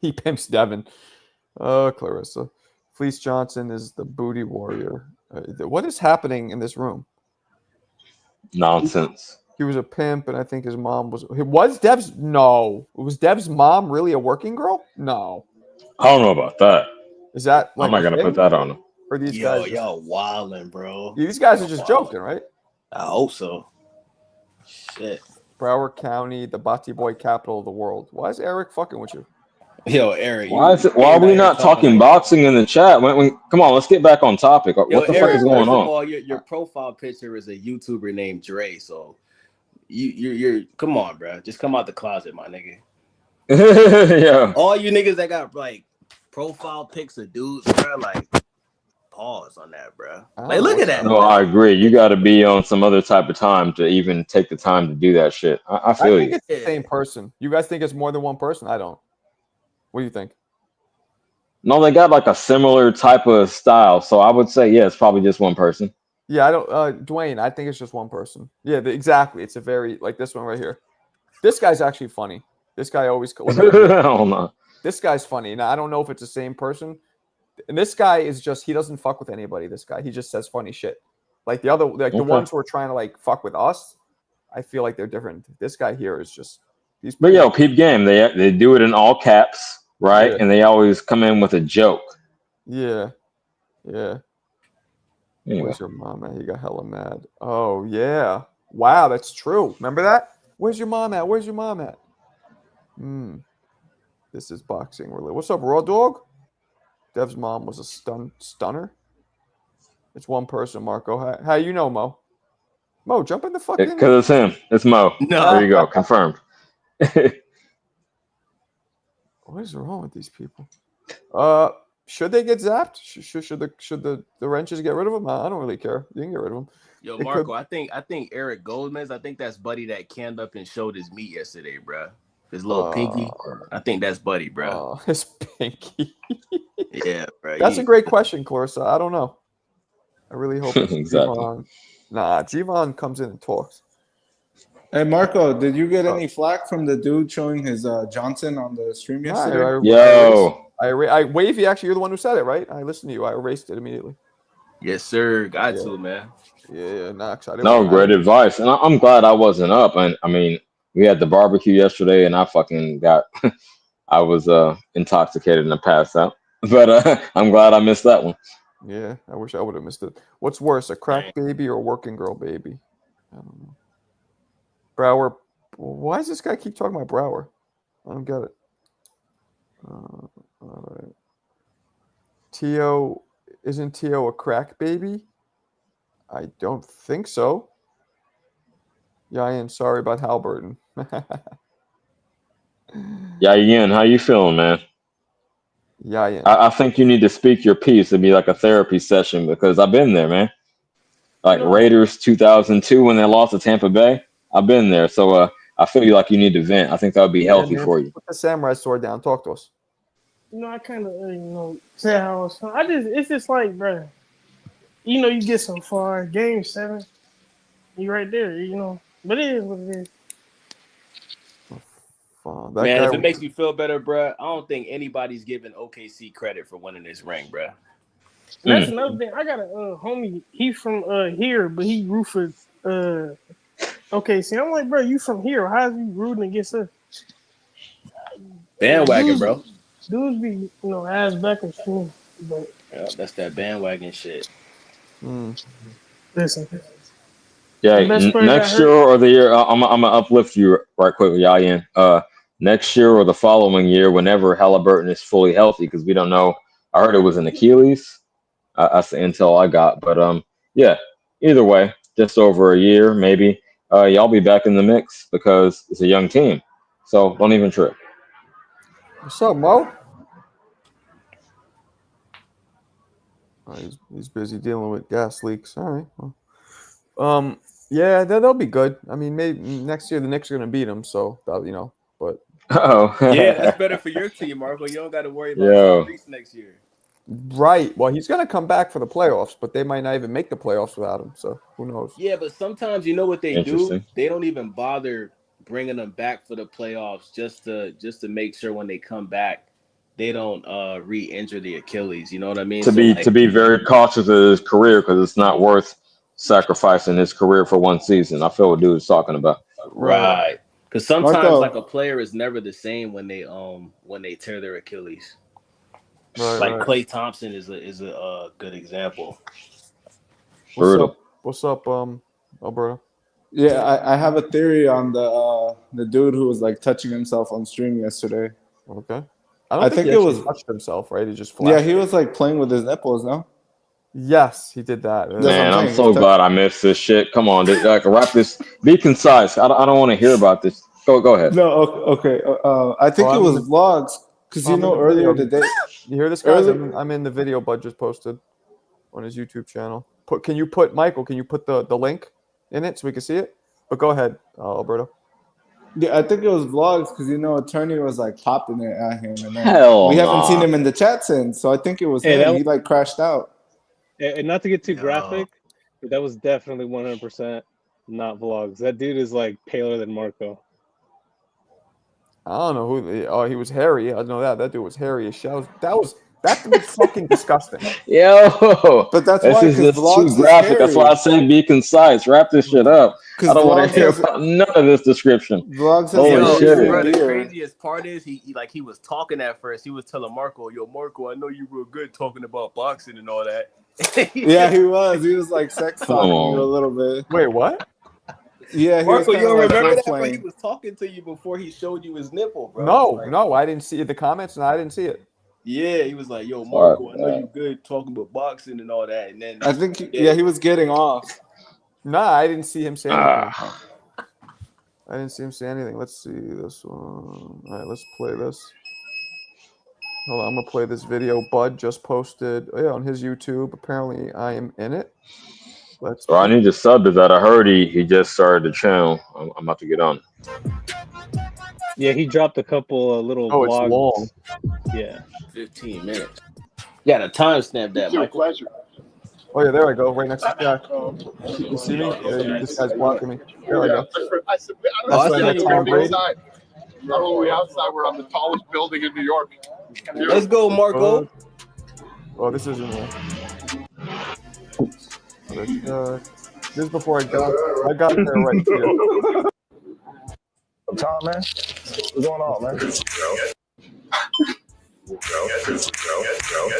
He pimps Devin. Clarissa. Fleece Johnson is the booty warrior. What is happening in this room? Nonsense. He was a pimp, and I think his mom was. Was Dev's? No. Was Dev's mom really a working girl? No. I don't know about that. Is that I'm like not a gonna thing? put that on him. Or these Yo, guys? y'all wildin', bro. These guys are Y'all just wildin'. joking, right? I hope so. Shit. Broward County, the Bati Boy capital of the world. Why is Eric fucking with you? Yo, Eric. Why are we not talking boxing in the chat? Come on, let's get back on topic. Yo, What the Eric, fuck is going first of on? all, your profile picture is a YouTuber named Dre, so you're come on, bro. Just come out the closet, my nigga. Yeah. All you niggas that got like profile pics of dudes, bro, like pause on that, bro. Like, look at that. No, I agree. You got to be on some other type of time to even take the time to do that shit. I feel think you. it's the same person. You guys think it's more than one person? I don't. What do you think? No, they got like a similar type of style, so I would say it's probably just one person. Yeah, I don't. Dwayne, I think it's just one person. Yeah, exactly. It's a very like this one right here. This guy's actually funny. This guy always. I don't know. This guy's funny. Now I don't know if it's the same person. And this guy is just he doesn't fuck with anybody. This guy, he just says funny shit. Like the other, like the ones who are trying to like fuck with us, I feel like they're different. This guy here is just. But yo, peep game. They do it in all caps, right? Yeah. And they always come in with a joke. Yeah. Anyway. Where's your mom at? He got hella mad. Oh yeah. Wow, that's true. Remember that? Where's your mom at? Where's your mom at? This is boxing related. What's up, Raw Dog? Dev's mom was a stunner. It's one person, Marco. How you know, Mo? Mo, jump in the fucking. Because it's him. It's Mo. No. There you go. Confirmed. What is wrong with these people? Should they get zapped? Should the wrenches get rid of them? I don't really care. You can get rid of them. Yo, Marco, I think Eric Goldman, I think that's Buddy that canned up and showed his meat yesterday, bro. His little pinky. I think that's Buddy, bro. His pinky. Yeah, bro. That's a great question, Clarissa. I don't know. I really hope it's Exactly. Gvon. Nah, Gvon comes in and talks. Hey Marco, did you get any flack from the dude showing his Johnson on the stream yesterday? Yo. Wavy, actually, you're the one who said it, right? I listened to you. I erased it immediately. Yes, sir. Got to, man. Yeah, Knox. No, great advice. And I'm glad I wasn't up. And I mean, we had the barbecue yesterday and I fucking got, I was intoxicated and I passed out. But I'm glad I missed that one. Yeah, I wish I would have missed it. What's worse, a crack baby or a working girl baby? I don't know. Brower. Why does this guy keep talking about Brower? I don't get it. All right. Isn't Tio a crack baby? I don't think so. Yeah, I am sorry about Halberton. Yeah, Ian, how you feeling, man? Yeah, I think you need to speak your piece. It'd be like a therapy session because I've been there, man. Like Raiders 2002 when they lost to Tampa Bay. I've been there. So I feel like you need to vent. I think that would be healthy for you. Put the samurai sword down. Talk to us. I kind of, say how it was fun. It's just like, bro, you get so far. Game 7, you right there, But it is what it is. Man, if it makes you feel better, bro, I don't think anybody's giving OKC credit for winning this ring, bro. And that's another thing. I got a homie. He's from here, but he root for okay. See, I'm like, bro, you from here? How is you rooting against us? Bandwagon, bro. Dudes be ass backwards for me. But Yeah, that's that bandwagon shit. listen, Yeah, the best player got next year hurt. or the year, I'm gonna uplift you right quick, Yayan. Next year or the following year, whenever Halliburton is fully healthy, because we don't know. I heard it was an Achilles. That's the intel I got, but yeah. Either way, just over a year, maybe y'all be back in the mix because it's a young team. So don't even trip. What's up, Mo? Oh, he's busy dealing with gas leaks. All right. Well, yeah, they'll be good. I mean, maybe next year the Knicks are gonna beat them, so but Oh, Yeah, that's better for your team, Marco. You don't got to worry about Yo. Tyrese next year. right. Well, he's gonna come back for the playoffs, but they might not even make the playoffs without him. So who knows? Yeah, but sometimes you know what they do? Interesting. They don't even bother bringing them back for the playoffs just to make sure when they come back they don't re-injure the Achilles. You know what I mean? To be very cautious of his career because it's not worth sacrificing his career for one season. I feel what dude's talking about. Right. Because sometimes Marco. like a player is never the same when they tear their Achilles. Right. Like right. Klay Thompson is a good example. Brutal. What's up, Alberto? Yeah, I have a theory on the dude who was like touching himself on stream yesterday. Okay. I think he it was- touched himself, right? He just flashed. Yeah, he was like playing with his nipples, no? Yes, he did that. That's what Man, I'm saying. so glad I missed this shit. Come on, wrap this. Be concise. I don't want to hear about this. Go ahead. No, okay. I think Oh, it I'm was in the- vlogs because I'm in the earlier video. today. You hear this, guys? Early- I'm in the video Bud just posted on his YouTube channel. Can you put the link in it so we can see it? But go ahead, Alberto. Yeah, I think it was vlogs because Attorney was like popping it at him, and then Hell we haven't nah. seen him in the chat since. So I think it was Hey, him. that- He like crashed out. And not to get too Yeah. graphic, but that was definitely 100% not vlogs. That dude is like paler than Marco. I don't know who. Oh, he was hairy. I know that dude was hairy as shit. That was fucking disgusting. Yo, But that's this why, is 'cause just vlogs too is graphic. That's why I scary. say be concise. Wrap this shit up. I 'Cause don't want vlogs to hear has- about none of this description. Vlogs has Holy a shit. very Bro, the severe. craziest part is he was talking at first. He was telling Marco, "Yo, Marco, I know you real good talking about boxing and all that." Yeah, he was. He was like sex talking you a on. little bit. Wait, what? Yeah, he Marco, was you kind of don't like remember that, bro? He role-playing. was talking to you before he showed you his nipple, bro. No, Like, no, I didn't see the comments, and I didn't see it. yeah, he was like, "Yo, Marco, I know Alright. you good talking about boxing and all that." And then I think, he was getting off. Nah, I didn't see him say anything. Ah. I didn't see him say anything. Let's see this one. All right, let's play this. Hold on, I'm gonna play this video Bud just posted on his YouTube. Apparently, I am in it. Let's. Bro, I need to sub to that. I heard he just started the channel. I'm about to get on. Yeah, he dropped a couple little Oh, it's vlogs. long. Yeah. 15 minutes. You gotta timestamp that, Michael. Pleasure. Oh yeah, there I go. Right next to Jack. You see me? This guy's blocking me. There I go. I said, I That's don't why I know met if Tom we're Brady. inside. Not only outside, we're on the tallest building in New York. Let's go, Marco. Oh, this isn't there. This is before I got there right here. Tom, man, what's going on, man?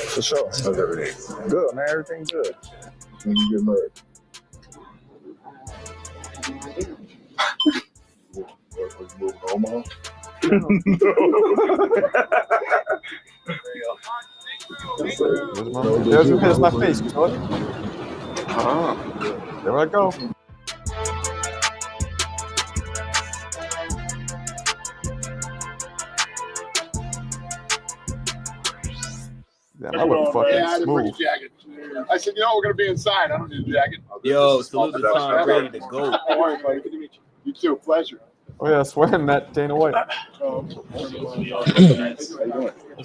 For sure. How's everything? Good, man. Everything good. When you get married. There's my face. You saw it? There I go. Damn, I look fucking Yeah, I didn't bring a smooth. jacket. I said, we're going to be inside. I don't need a jacket. Yo, salute to Tom Brady, the GOAT. Don't worry, buddy. Good to meet you. You too. Pleasure. Oh yeah, that's where I met Dana White. That's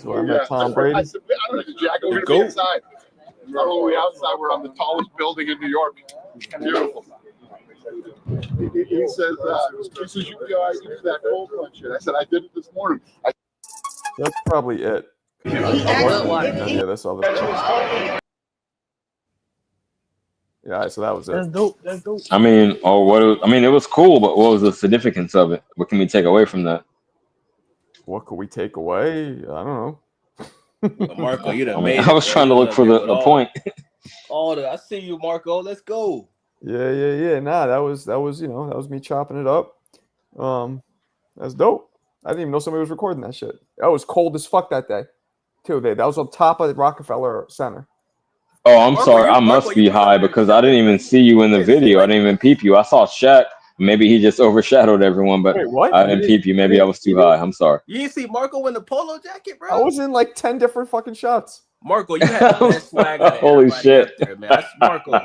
where I met Tom I said, said, I don't need a jacket. We're going to be inside. Not only outside, we're on the tallest building in New York. Beautiful. He says, you guys use that cold punch shit. I said, I did it this morning. That's probably it. Yeah, that's all this. Yeah, so that was That's it. dope. That's dope. I mean, it was cool, but what was the significance of it? What can we take away from that? What could we take away? I don't know. Well, Marco, you I done mean, made I it, was bro. trying You to was look up for there the, with the point. all the. I see you, Marco. Let's go. Yeah. Nah, that was that was me chopping it up. That's dope. I didn't even know somebody was recording that shit. That was cold as fuck that day, too. That was on top of the Rockefeller Center. Oh, I'm Marco, sorry. I Marco, must you be was up high there because I didn't chilling, even bro. see you in the You didn't seem video. I like didn't even peep you. I saw Shaq. Maybe he just overshadowed everyone, but Wait, what? I didn't peep you. Maybe I was too high. I'm sorry. you didn't see Marco in the polo jacket, bro. I was in like 10 different fucking shots. Marco, you had the best swag out of Holy everybody shit. up there, man. Marco,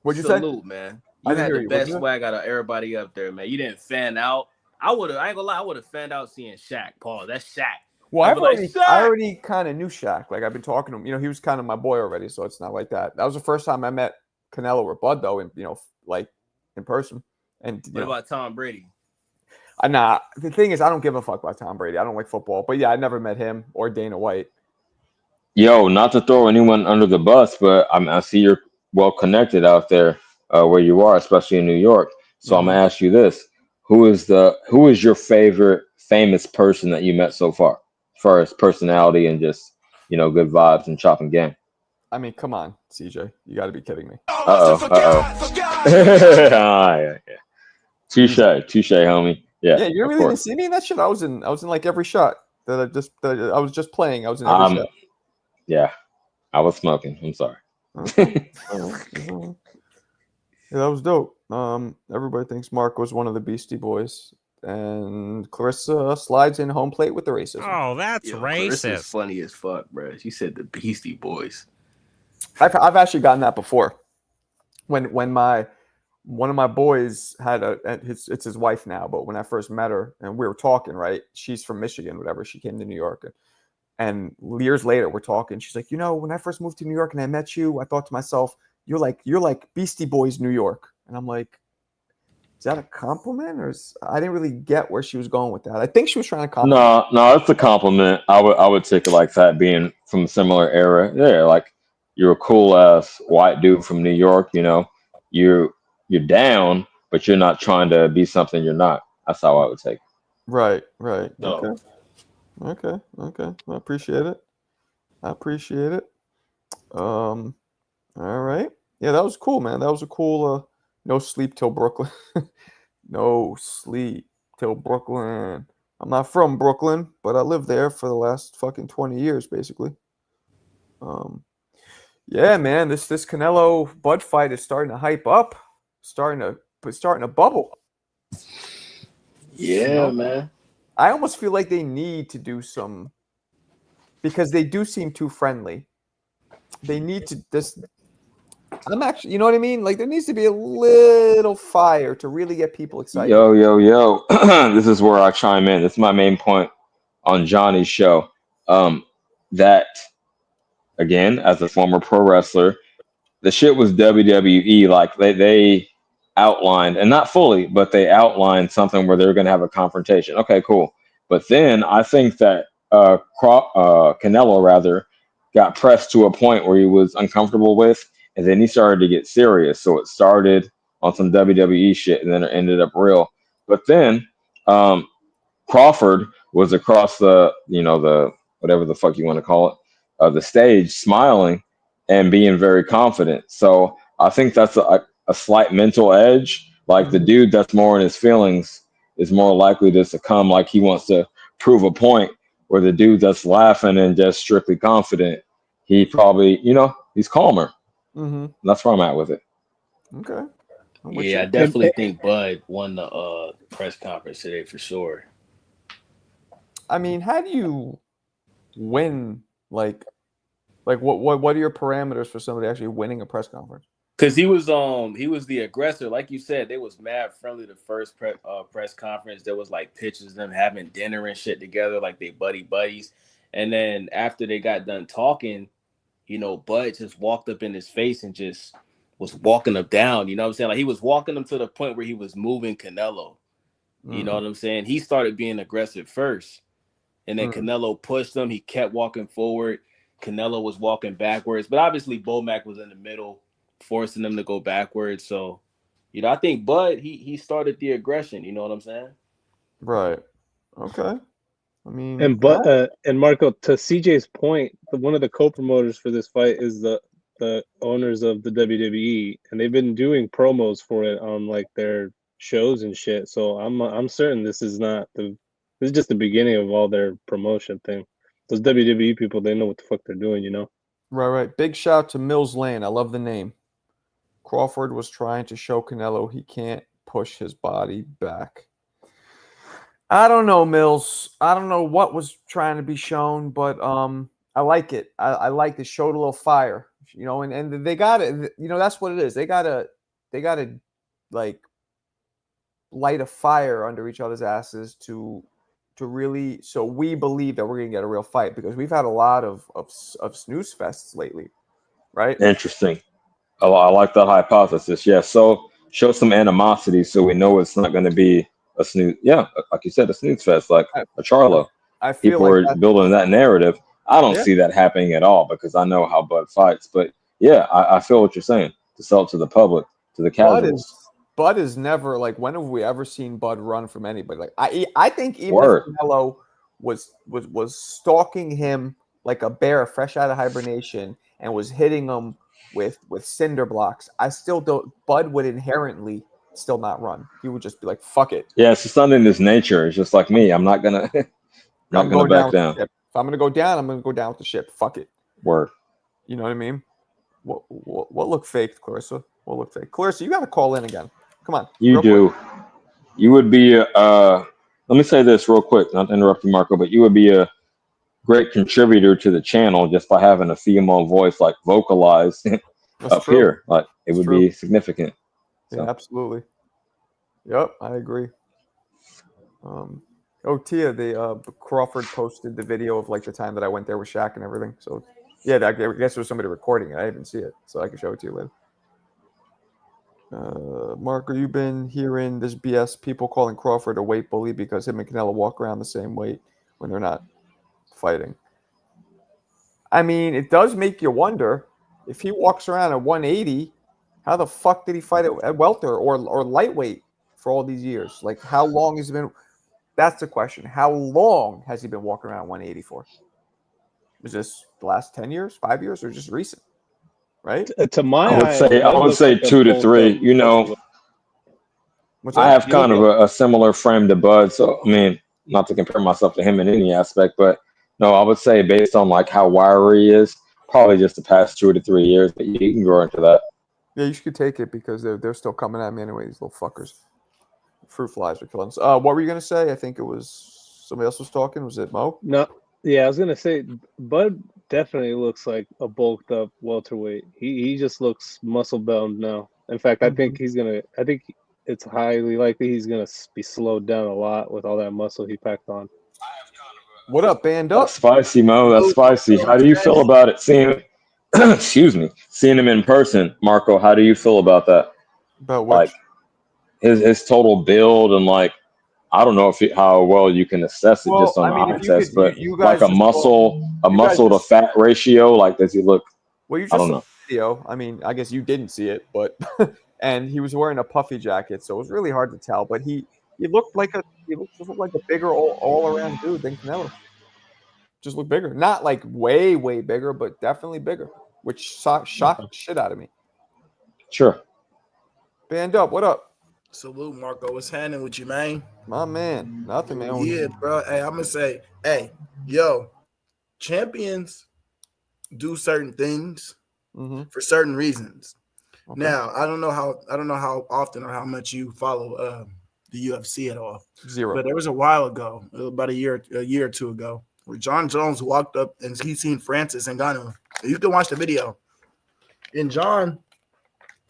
What'd you say? salute, man. I You didn't had hear the you. What'd best you say? swag out of everybody up there, man. You didn't fan out. I ain't gonna lie, I would have fanned out seeing Shaq. Paul, that's Shaq. Well, I'd be like, I Shaq. already kind of knew Shaq. Like I've been talking to him. He was kind of my boy already, so it's not like that. That was the first time I met Canelo or Bud, though, and like in person. And What about Tom Brady? Nah. The thing is, I don't give a fuck about Tom Brady. I don't like football, but yeah, I never met him or Dana White. Yo, not to throw anyone under the bus, but I see you're well connected out there where you are, especially in New York. So I'm gonna ask you this: who is your favorite famous person that you met so far, as far as personality and just good vibes and chopping game? I mean, come on, CJ, you got to be kidding me. Yeah. Touche, homie. Yeah, Yeah, you of really didn't course. see me in that shit. I was in like every shot that I was just playing. I was in every shot. Yeah, I was smoking. I'm sorry. Okay. Yeah, that was dope. Everybody thinks Mark was one of the Beastie Boys, and Clarissa slides in home plate with the racism. Oh, that's Clarissa's racist. funny as fuck, bro. She said the Beastie Boys. I've actually gotten that before. When one of my boys had it's his wife now, but when I first met her and we were talking, right? She's from Michigan, whatever. She came to New York, and years later we're talking. She's like, when I first moved to New York and I met you, I thought to myself, you're like Beastie Boys New York. And I'm like, is that a compliment, or I didn't really get where she was going with that. I think she was trying to compliment. No, it's a compliment. I would take it like that, being from a similar era. Yeah, like you're a cool ass white dude from New York. You're down, but you're not trying to be something you're not. That's how I would take it. Right. No. Okay. I appreciate it. All right. Yeah, that was cool, man. That was a cool. No sleep till Brooklyn. No sleep till Brooklyn. I'm not from Brooklyn, but I lived there for the last fucking 20 years, basically. Yeah, man. This Canelo Bud fight is starting to hype up, starting to bubble. Yeah, man. I almost feel like they need to do some, because they do seem too friendly. They need to I'm actually, you know what I mean? Like there needs to be a little fire to really get people excited. Yo. This is where I chime in. This is my main point on Johnny's show. That again, as a former pro wrestler, the shit was WWE. Like they outlined, and not fully, but they outlined something where they're going to have a confrontation. Okay, cool. But then I think that Canelo rather got pressed to a point where he was uncomfortable with, and then he started to get serious. So it started on some WWE shit, and then it ended up real. But then Crawford was across the whatever the fuck you want to call it, the stage, smiling and being very confident. So I think that's a slight mental edge. Like the dude that's more in his feelings is more likely to succumb, like he wants to prove a point, where the dude that's laughing and just strictly confident, he probably, he's calmer. That's where I'm at with it. Okay. Yeah, I definitely think Bud won the press conference today for sure. I mean, how do you win? Like what are your parameters for somebody actually winning a press conference? Because he was the aggressor, like you said. They was mad friendly the first press conference. There was like pictures of them having dinner and shit together, like they buddies. And then after they got done talking, Bud just walked up in his face and just was walking him down. You know what I'm saying? Like he was walking him to the point where he was moving Canelo. You know what I'm saying? He started being aggressive first, and then Canelo pushed him. He kept walking forward. Canelo was walking backwards, but obviously Bomac was in the middle forcing them to go backwards. So, I think Bud he started the aggression. You know what I'm saying? Right. Okay. I mean, And Marco, to CJ's point, one of the co-promoters for this fight is the owners of the WWE, and they've been doing promos for it on like their shows and shit. So I'm certain this is just the beginning of all their promotion thing. Those WWE people, they know what the fuck they're doing, you know? right. Big shout out to Mills Lane. I love the name. Crawford was trying to show Canelo he can't push his body back. I don't know, Mills. I don't know what was trying to be shown, but I like it. I like it. Showed a little fire, and they got it. That's what it is. They gotta like light a fire under each other's asses to really. So we believe that we're gonna get a real fight, because we've had a lot of snooze fests lately, right? Interesting. I like that hypothesis. Yeah. So show some animosity so we know it's not going to be a snooze. Yeah, like you said, a snooze fest, like a Charlo. I feel people like are building that narrative. I don't see that happening at all, because I know how Bud fights. But yeah, I feel what you're saying. To sell it to the public, to the casuals. Bud is never like. When have we ever seen Bud run from anybody? Like I think even if Canelo was stalking him like a bear fresh out of hibernation and was hitting him with cinder blocks, I still don't. Bud would inherently still not run. He would just be like, "Fuck it." Yeah, it's just not in his nature. It's just like me. I'm not gonna back down. If I'm gonna go down, I'm gonna go down with the ship. Fuck it. Word. You know what I mean? What look fake, Clarissa? What look fake? Clarissa, you got to call in again. Come on. You do. Quick. You would be. Let me say this real quick, not to interrupt you, Marco, but you would be a great contributor to the channel just by having a female voice like vocalize up here. Like it would be significant. So. Yeah, absolutely. Yep, I agree. Tia, the Crawford posted the video of like the time that I went there with Shaq and everything. So yeah, I guess there was somebody recording it. I didn't see it, so I can show it to you later. Marco, you've been hearing this BS, people calling Crawford a weight bully because him and Canelo walk around the same weight when they're not fighting. I mean, it does make you wonder, if he walks around at 180, how the fuck did he fight at welter or lightweight for all these years? Like, how long has he been? That's the question. How long has he been walking around 180 for? Is this the last 10 years, 5 years, or just recent? Right? To my I would say 2 to 3. You know, I have kind of a similar frame to Bud. So, I mean, not to compare myself to him in any aspect, but no, I would say based on like how wiry he is, probably just the past 2 to 3 years, but you can grow into that. Yeah, you should take it because they're still coming at me anyway, these little fuckers. Fruit flies are killing us. What were you going to say? I think it was somebody else was talking. Was it Mo? No. Yeah, I was going to say Bud definitely looks like a bulked up welterweight. He just looks muscle bound now. In fact, I think it's highly likely he's going to be slowed down a lot with all that muscle he packed on. What up, band up? That's spicy, Mo. That's spicy. How do you feel about it? Seeing him in person, Marco, how do you feel about that? About what? Like his total build and like, I don't know how well you can assess it just on the eye test, but like a muscle to fat ratio, like does he look? Well, you just saw the video. I mean, I guess you didn't see it, but and he was wearing a puffy jacket, so it was really hard to tell. But he looked like a bigger all around dude than Canelo. Just looked bigger, not like way bigger, but definitely bigger, which shocked the shit out of me. Sure. Band up, what up? Salute, Marco. What's happening with you, man? My man, nothing, man. Yeah, bro. Hey, I'm gonna say, champions do certain things for certain reasons. Okay. Now, I don't know how often or how much you follow the UFC at all. Zero. But there was a while ago, about a year or two ago, where John Jones walked up and he seen Francis Ngannou. You can watch the video. And John,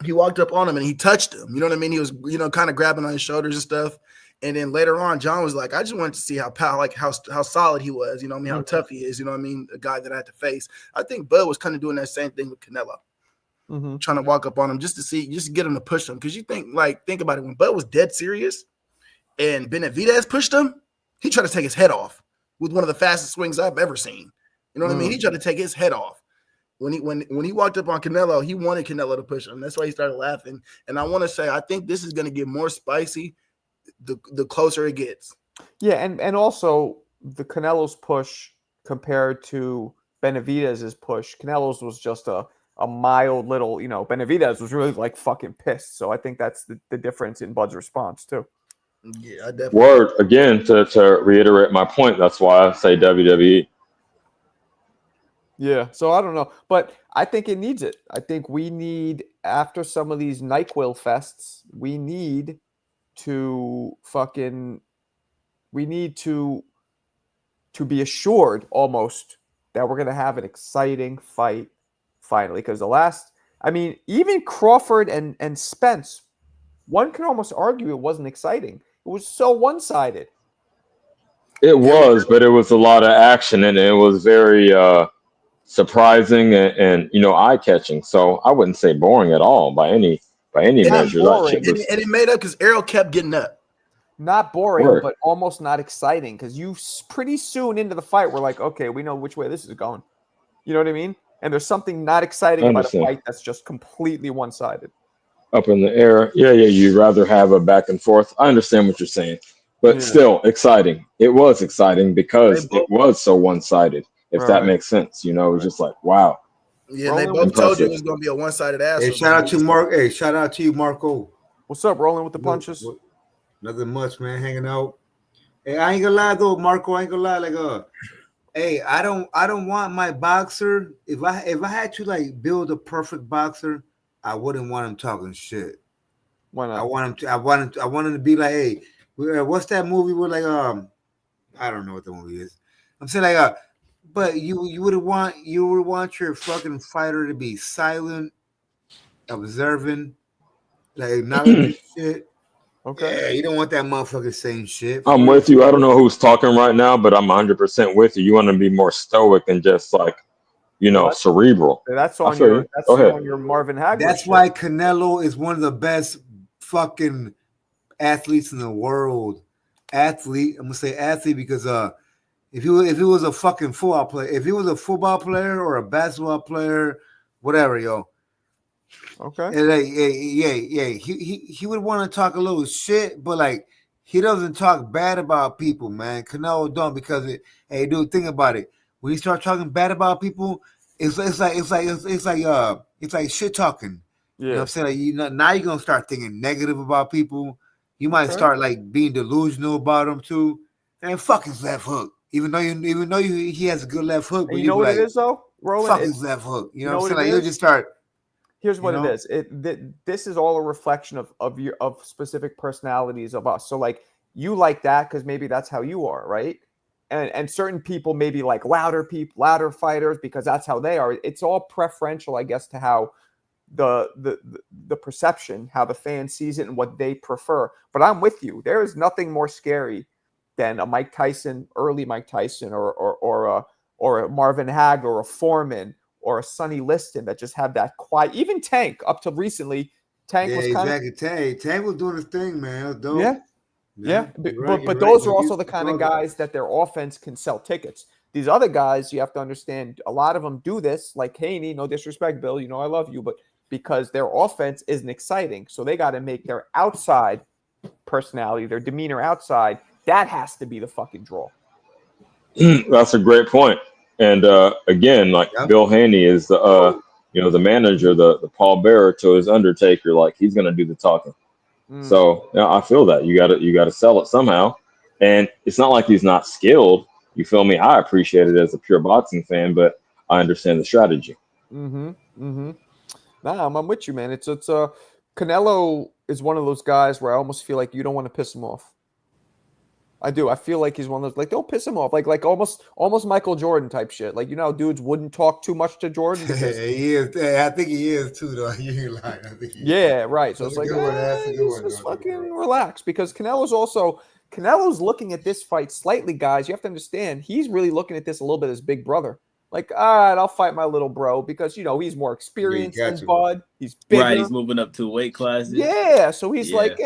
he walked up on him and he touched him. You know what I mean? He was, kind of grabbing on his shoulders and stuff. And then later on, John was like, I just wanted to see how solid he was, how tough he is, a guy that I had to face. I think Bud was kind of doing that same thing with Canelo, trying to walk up on him just to get him to push him. Because you think about it, when Bud was dead serious and Benavidez pushed him, he tried to take his head off with one of the fastest swings I've ever seen. You know what I mean? He tried to take his head off. when he walked up on Canelo, he wanted Canelo to push him. That's why he started laughing. And I want to say, I think this is going to get more spicy the closer it gets. Yeah, and also the Canelo's push compared to Benavidez's push. Canelo's was just a mild little, Benavidez was really like fucking pissed. So I think that's the difference in Bud's response too. Yeah, I definitely. Word again to reiterate my point. That's why I say WWE. Yeah, so I don't know, but I think it needs it. I think we need, after some of these NyQuil fests, we need to be assured almost that we're gonna have an exciting fight finally. Because even Crawford and Spence, one can almost argue it wasn't exciting. It was so one-sided. It was, but it was a lot of action, and it was very surprising and eye-catching. So I wouldn't say boring at all by any measure. Boring. And it made up because Errol kept getting up. Not boring, Word. but almost not exciting, because you pretty soon into the fight were like, okay, we know which way this is going. You know what I mean? And there's something not exciting about a fight that's just completely one-sided. Up in the air. Yeah, you'd rather have a back and forth. I understand what you're saying, but still exciting. It was exciting because it was so one-sided, if that makes sense. It was just like, wow. Yeah, they both told you it was going to be a one-sided ass. Hey, shout out to Mark. Hey, shout out to you, Marco. What's up, rolling with the punches? Nothing much, man. Hanging out. Hey, I ain't gonna lie though, Marco. I ain't gonna lie. Like, hey, I don't want my boxer. If I had to like build a perfect boxer, I wouldn't want him talking shit. Why not? I want him to be like, hey, what's that movie where like I don't know what the movie is. I'm saying like but you would want your fucking fighter to be silent, observant, like acknowledging shit. Okay. Yeah, you don't want that motherfucker saying shit. I'm with you. I don't know who's talking right now, but I'm 100% with you. You want to be more stoic and just like, cerebral. That's on your Marvin Hagler. That's why Canelo is one of the best fucking athletes in the world. Athlete, I'm gonna say athlete because if he was a fucking football player, if he was a football player or a basketball player, whatever, yo. Okay. And like, yeah. He would want to talk a little shit, but like he doesn't talk bad about people, man. Canelo don't because hey, dude, think about it. When you start talking bad about people, it's like shit talking. Yeah. You know what I'm saying? Like, now you're gonna start thinking negative about people. You might start like being delusional about them too. And fuck his left hook. Even though he has a good left hook, but you know what it is though, Roland? Fuck his left hook. You know what I'm saying? Like you'll just start. Here's what it is. This is all a reflection of specific personalities of us. So like you like that because maybe that's how you are, right? And certain people maybe like louder fighters because that's how they are. It's all preferential, I guess, to how the perception, how the fan sees it and what they prefer. But I'm with you. There is nothing more scary than a Mike Tyson, early Mike Tyson, or a Marvin Hagler, or a Foreman, or a Sonny Liston that just have that quiet. Even Tank, up to recently, Tank was kind of Tank was doing his thing, man. It was dope. Yeah. But those are also the kind of guys that their offense can sell tickets. These other guys, you have to understand, a lot of them do this, like Haney, no disrespect, Bill, I love you, but because their offense isn't exciting. So they got to make their outside personality, their demeanor outside, that has to be the fucking draw. That's a great point. And again, like Bill Haney is the manager, the pallbearer to his Undertaker. Like he's gonna do the talking. So I feel that you gotta sell it somehow. And it's not like he's not skilled. You feel me? I appreciate it as a pure boxing fan, but I understand the strategy. Nah, I'm with you, man. It's Canelo is one of those guys where I almost feel like you don't want to piss him off. I do. I feel like he's one of those, like, don't piss him off. Like almost Michael Jordan type shit. Like, dudes wouldn't talk too much to Jordan. Because, he is. I think he is too, though. You ain't lying. I think yeah, right. So it's like, just fucking relax. Because Canelo's looking at this fight slightly, guys. You have to understand, he's really looking at this a little bit as big brother. Like, all right, I'll fight my little bro because, he's more experienced than Bud. He's bigger. Right, he's moving up to weight classes. Yeah, so he's like,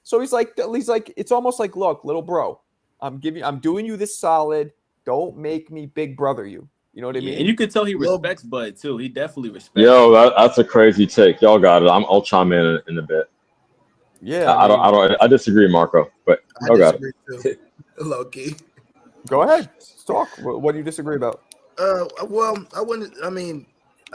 So he's like, it's almost like, look, little bro, I'm doing you this solid. Don't make me big brother you. You know what I mean? And you can tell he Little- respects Bud too. He definitely respects. Yo, that's a crazy take. Y'all got it. I'll chime in a bit. Yeah, I disagree, Marco, but I y'all got it. disagree too. Low key. Go ahead. Let's talk. What do you disagree about? Well, I wouldn't. I mean,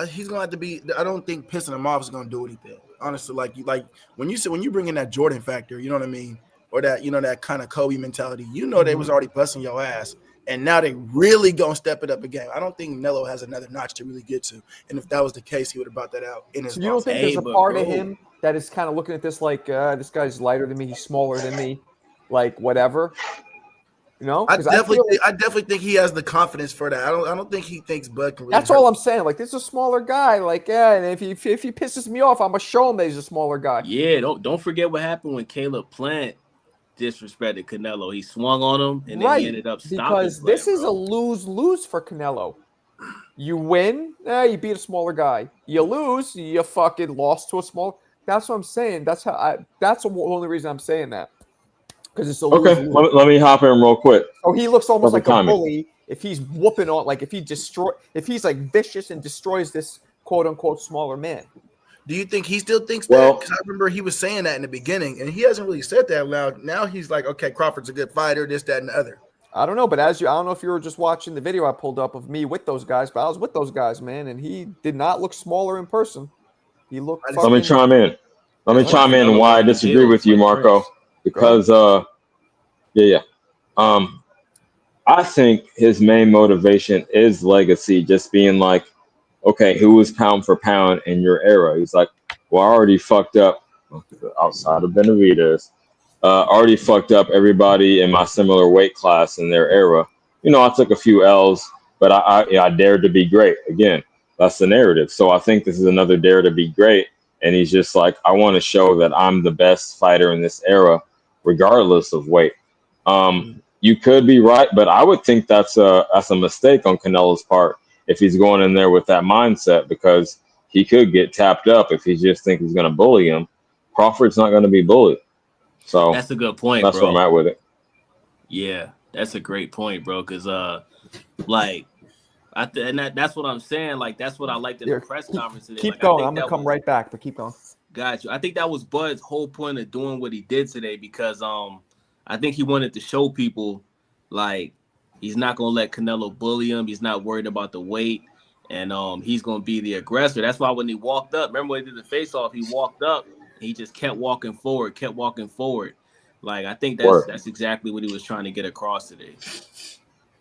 he's gonna have to be. I don't think pissing him off is gonna do anything. Honestly, like when you bring in that Jordan factor, you know what I mean, or that that kind of Kobe mentality. You know, they was already busting your ass, and now they really gonna step it up again. I don't think Canelo has another notch to really get to, and if that was the case, he would have brought that out in his. So you don't think there's a part of him that is kind of looking at this like this guy's lighter than me, he's smaller than me, like whatever. You know, I definitely think he has the confidence for that. I don't think he thinks Bud can. Really that's all I'm saying. Like, this is a smaller guy. Like, yeah, and if he pisses me off, I'm gonna show him that he's a smaller guy. Yeah, don't forget what happened when Caleb Plant disrespected Canelo. He swung on him, and then he ended up stopping. Because this is a lose-lose for Canelo. You win, you beat a smaller guy. You lose, you fucking lost to a small. That's what I'm saying. That's the only reason I'm saying that. Because it's a okay. Let me hop in real quick. Oh, he looks almost Perfect like timing. a bully if he's whooping on, like if he's like vicious and destroys this quote unquote smaller man. Do you think he still thinks that? Because I remember he was saying that in the beginning, and he hasn't really said that loud. Now he's like, okay, Crawford's a good fighter, this, that, and the other. I don't know, but I don't know if you were just watching the video I pulled up of me with those guys, but I was with those guys, man, and he did not look smaller in person. He looked. Let me chime in. Let me chime in why I disagree with you, Marco. Because I think his main motivation is legacy, just being like, okay, who was pound for pound in your era? He's like, well, I already fucked up outside of Benavidez. Already fucked up everybody in my similar weight class in their era. You know, I took a few L's, but I dared to be great. Again, that's the narrative. So I think this is another dare to be great. And he's just like, I want to show that I'm the best fighter in this era, regardless of weight. You could be right, but I would think that's a mistake on Canelo's part if he's going in there with that mindset, because he could get tapped up if he just thinks he's going to bully him. Crawford's not going to be bullied. So that's a good point. That's bro. where I'm at with it. Yeah, that's a great point, bro. Because like, that's what I'm saying. Like, that's what I liked in the press conference today. Keep like, going. I'm gonna come right back, but keep going. Got you. I think that was Bud's whole point of doing what he did today, because I think he wanted to show people like he's not gonna let Canelo bully him. He's not worried about the weight, and he's gonna be the aggressor. That's why when he walked up, remember when he did the face-off, he walked up. He just kept walking forward. Like, I think that's exactly what he was trying to get across today.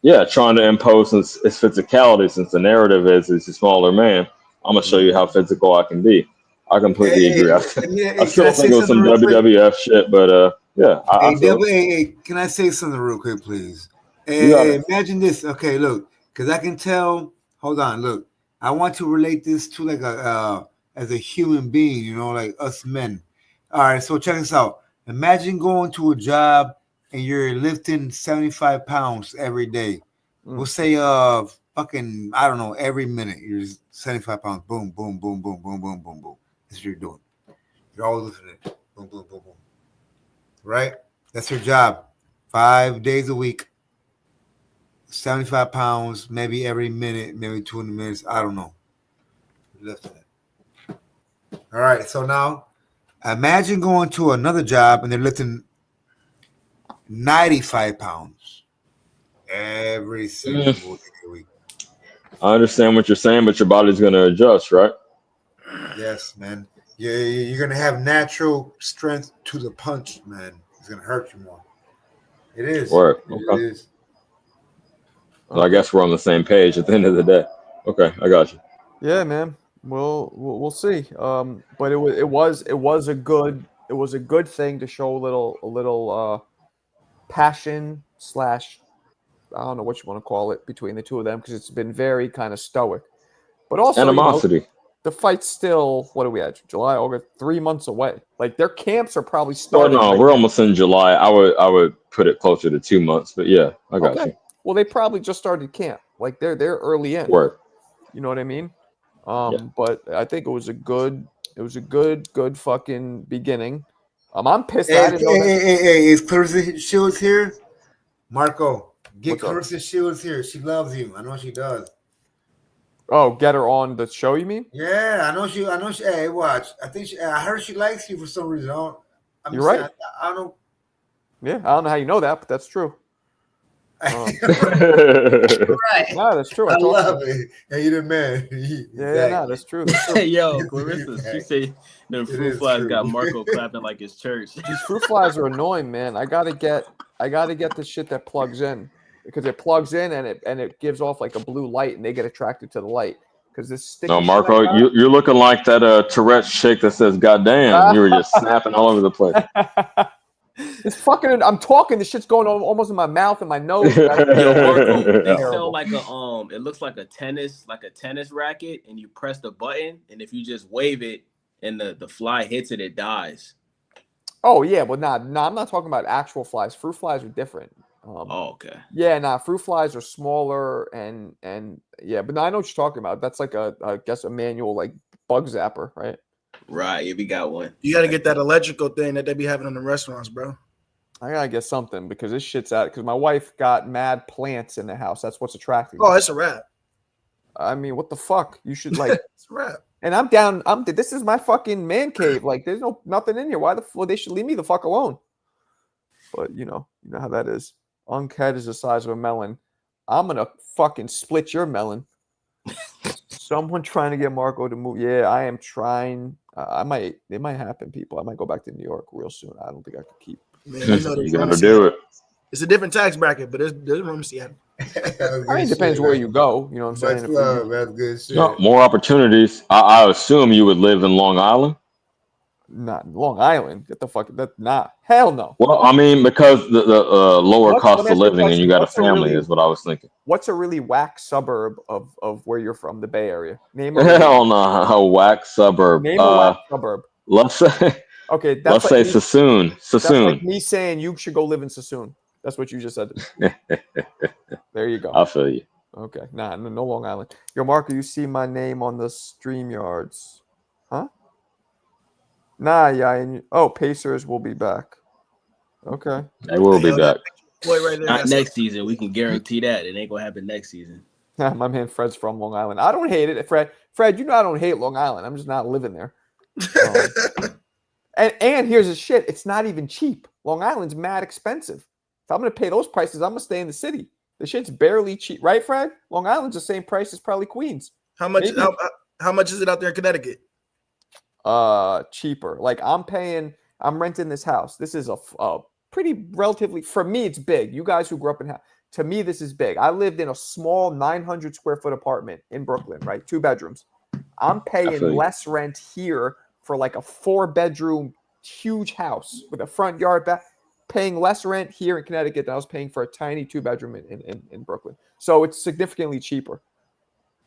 Yeah, trying to impose his physicality, since the narrative is he's a smaller man. I'm gonna show you how physical I can be. I completely agree. I still think it was some WWF shit, but yeah. Can I say something real quick, please? Hey, imagine this. Okay, look, because I can tell. Hold on, look. I want to relate this to like as a human being, you know, like us men. All right, so check this out. Imagine going to a job and you're lifting 75 pounds every day. We'll say fucking, I don't know, every minute you're 75 pounds. Boom, boom, boom, boom, boom, boom, boom, boom. That's what you're doing. You're always lifting it. Boom, boom, boom, boom. Right? That's your job. 5 days a week. 75 pounds, maybe every minute, maybe 20 minutes. I don't know. Lifting it. All right, so now imagine going to another job and they're lifting 95 pounds every single day a week. I understand what you're saying, but your body's going to adjust, right? Yes, man. You're going to have natural strength to the punch, man. It's going to hurt you more. It is. Word. It Okay. is. So I guess we're on the same page at the end of the day. Okay, I got you. Yeah, man. We'll see. But it was a good thing to show a little passion / I don't know what you want to call it between the two of them, because it's been very kind of stoic. But also animosity. The fight's still, what are we at? July, August, 3 months away. Like, their camps are probably starting. Oh no, we're almost in July. I would put it closer to 2 months, but yeah, I got you. Well, they probably just started camp. Like, they're early in. Word. You know what I mean? But I think it was a good fucking beginning. I'm pissed. Hey, is Clarissa Shields here? Marco, get Clarissa Shields here. She loves you. I know she does. Oh, get her on the show, you mean? Yeah, I know she. Hey, watch. I heard she likes you for some reason. I'm You're just saying, right. I don't. Yeah, I don't know how you know that, but that's true. Right. No, that's true. I talked to love it. And you're the man. Yeah, no, that's true. That's true. Yo, Clarissa, she say the It fruit is flies true. got Marco clapping like his church. These fruit flies are annoying, man. I gotta get the shit that plugs in because it plugs in and it gives off like a blue light and they get attracted to the light because this sticky. No, shit Marco, I you're looking like that Tourette's chick that says "goddamn." You were just snapping all over the place. got. It's fucking. I'm talking. The shit's going almost in my mouth and my nose. Yo, Marco, they Terrible. sell like a it looks like a tennis racket, and you press the button, and if you just wave it and the fly hits it, it dies. Oh yeah, but nah, I'm not talking about actual flies. Fruit flies are different. Okay. Yeah, nah, fruit flies are smaller and yeah, but no, I know what you're talking about. That's like I guess a manual like bug zapper, right? Right, yeah, we got one. You got to get that electrical thing that they be having in the restaurants, bro. I gotta get something because this shit's out. Because my wife got mad plants in the house. That's what's attracting me. Oh, it's a wrap. I mean, what the fuck? You should like. It's a wrap. And I'm down. This is my fucking man cave. Like, there's nothing in here. Why the fuck? They should leave me the fuck alone. But you know how that is. Unked is the size of a melon. I'm gonna fucking split your melon. Someone trying to get Marco to move. Yeah, I am trying. It might happen, people. I might go back to New York real soon. I don't think I could keep. Man, you know You gotta do it. It's a different tax bracket, but there's room to see it. I mean, it depends where you go. You know what I'm saying? That's good shit. No, more opportunities. I assume you would live in Long Island. Not Long Island. Get the fuck. Hell no. Well, I mean, because the lower cost let of me ask you a living and you question. got a What's a family really- is what I was thinking. What's a really whack suburb of where you're from, the Bay Area? Name a Hell no, a whack suburb. Name a whack suburb. Let's say. Okay, Let's say Sassoon. That's like me saying you should go live in Sassoon. That's what you just said. There you go. I feel you. Okay, no Long Island. Yo, Marco, you see my name on the StreamYards, huh? Nah, yeah. Pacers will be back. Okay, they will be back. Boy, right there. Not next season. We can guarantee that it ain't gonna happen next season. my man Fred's from Long Island. I don't hate it, Fred. Fred, you know I don't hate Long Island. I'm just not living there. And here's the shit. It's not even cheap. Long Island's mad expensive. If I'm gonna pay those prices, I'm gonna stay in the city. The shit's barely cheap, right, Fred? Long Island's the same price as probably Queens. How much? How much is it out there in Connecticut? Cheaper. Like I'm renting this house. This is a pretty relatively, for me, it's big. You guys who grew up to me, this is big. I lived in a small 900 square foot apartment in Brooklyn, right? 2 bedrooms. I'm paying less rent here for like a 4-bedroom, huge house with a front yard back. Paying less rent here in Connecticut than I was paying for a tiny 2-bedroom in Brooklyn. So it's significantly cheaper.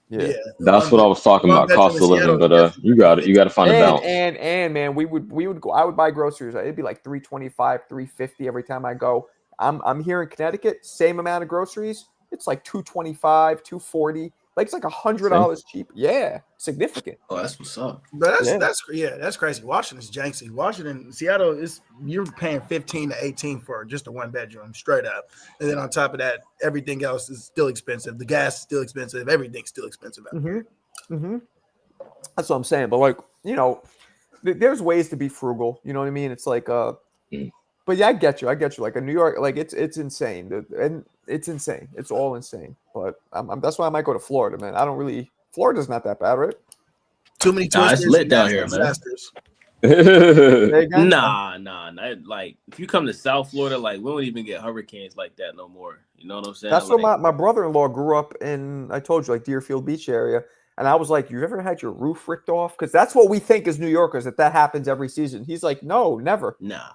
Yeah. That's what I was talking about, cost of living. But you got it. You got to find a balance. And man, we would go. I would buy groceries. It'd be like $3.25, $3.50 every time I go. I'm here in Connecticut, same amount of groceries. It's like $2.25, $2.40. Like it's like $100 cheap. Yeah, significant. Oh, that's what's up. But that's crazy. Washington's janky. Washington, Seattle you're paying 15 to 18 for just a 1-bedroom straight up, and then on top of that, everything else is still expensive. The gas is still expensive. Everything's still expensive out here. Mm-hmm. That's what I'm saying. But like there's ways to be frugal. You know what I mean? It's like But yeah, I get you. Like in New York, like it's insane, and it's insane. It's all insane. But that's why I might go to Florida, man. Florida's not that bad, right? Too many it's lit down here, man. Nah. Like if you come to South Florida, like we don't even get hurricanes like that no more. You know what I'm saying? That's what my brother-in-law grew up in. I told you, like Deerfield Beach area. And I was like, "You've ever had your roof ripped off?" Because that's what we think as New Yorkers that happens every season. He's like, "No, never." Nah.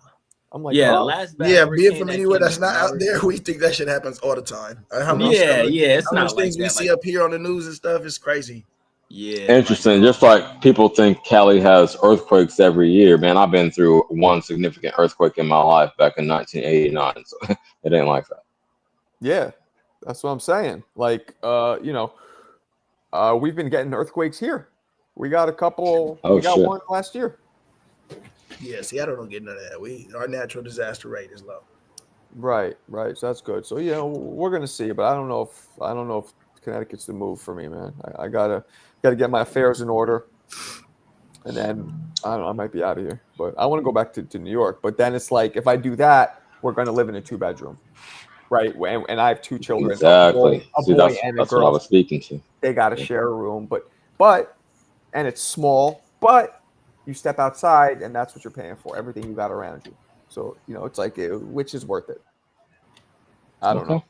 I'm like, yeah, oh. Being from anywhere that's not out there, we think that shit happens all the time. It's not things we see up here on the news and stuff is crazy. Yeah, interesting. Just like people think Cali has earthquakes every year, man. I've been through one significant earthquake in my life back in 1989, so it ain't like that. Yeah, that's what I'm saying. Like, we've been getting earthquakes here. We got a couple. We got one last year. Yeah, Seattle don't get none of that. Our natural disaster rate is low. Right. So that's good. So we're gonna see, but I don't know if Connecticut's the move for me, man. I gotta get my affairs in order, and then I don't know, I might be out of here. But I want to go back to New York. But then it's like if I do that, we're going to live in a 2-bedroom, right? And I have 2 children, Exactly. a See, boy and a that's what I girl. was speaking to. They got to share a room, but and it's small, but you step outside and that's what you're paying for. Everything you got around you. So it's like which is worth it. I don't know.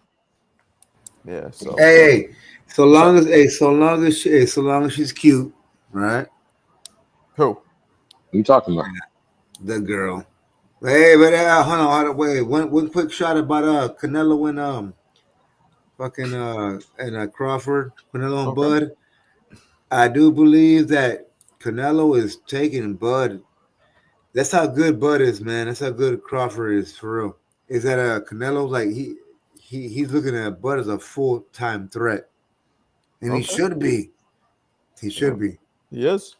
Yeah. So Hey, so long as she's cute, right? Who? Who you talking about? The girl. Hey, but hold on, wait. One quick shot about Canelo and fucking and Crawford, Canelo and Bud. I do believe that Canelo is taking Bud. That's how good Bud is, man. That's how good Crawford is for real. Is that Canelo like he's looking at Bud as a full-time threat, and he should be. He should be. He is.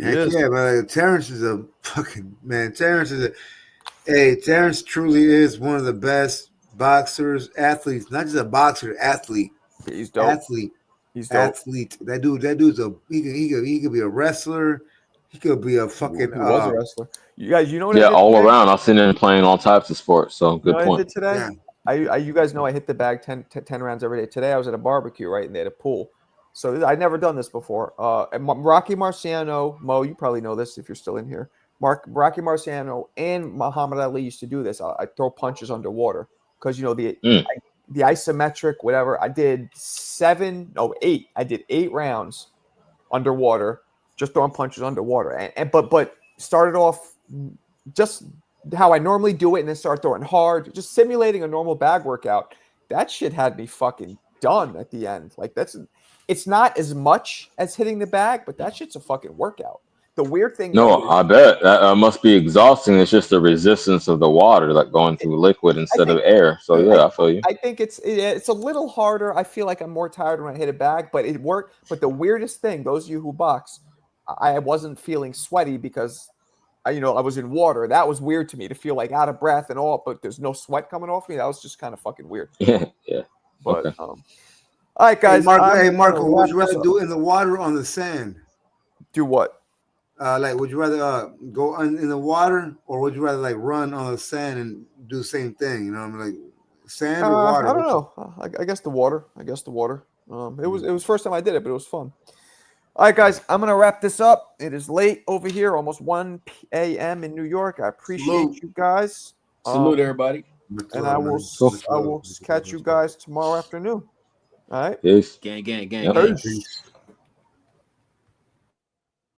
Heck yeah, man. Terrence is a fucking man. Terrence truly is one of the best boxers, athletes. Not just a boxer, athlete. He's dope. He's dope. Athlete. That dude's he could be a wrestler. He could be a fucking. He was a wrestler. You guys, you know what? Yeah, I did all today? around. I've seen him playing all types of sports. So good point. I did today. Yeah. You guys know I hit the bag 10 rounds every day. Today I was at a barbecue, right, and they had a pool. So I'd never done this before. And Rocky Marciano, Mo, you probably know this if you're still in here. Rocky Marciano and Muhammad Ali used to do this. I throw punches underwater because the isometric, whatever. I did 8. I did 8 rounds underwater, just throwing punches underwater. But started off just how I normally do it, and then start throwing hard, just simulating a normal bag workout. That shit had me fucking done at the end. Like it's not as much as hitting the bag, but that shit's a fucking workout. The weird thing. No, I bet that must be exhausting. It's just the resistance of the water, like going through liquid instead of air. So yeah, I feel you. I think it's a little harder. I feel like I'm more tired when I hit a bag, but it worked. But the weirdest thing, those of you who box, I wasn't feeling sweaty because I was in water. That was weird to me to feel like out of breath and all, but there's no sweat coming off me. That was just kind of fucking weird. Yeah. But okay. All right, guys. Hey, Marco, what would you rather do in the water or on the sand? Do what? Like, would you rather go in the water, or would you rather like run on the sand and do the same thing? You know, what I mean, like sand or water? I don't know. I guess the water. It was first time I did it, but it was fun. All right, guys, I'm gonna wrap this up. It is late over here, almost 1 a.m. in New York. I appreciate you guys. Salute everybody. And I will catch you guys tomorrow afternoon. All right. Peace. Gang. Peace.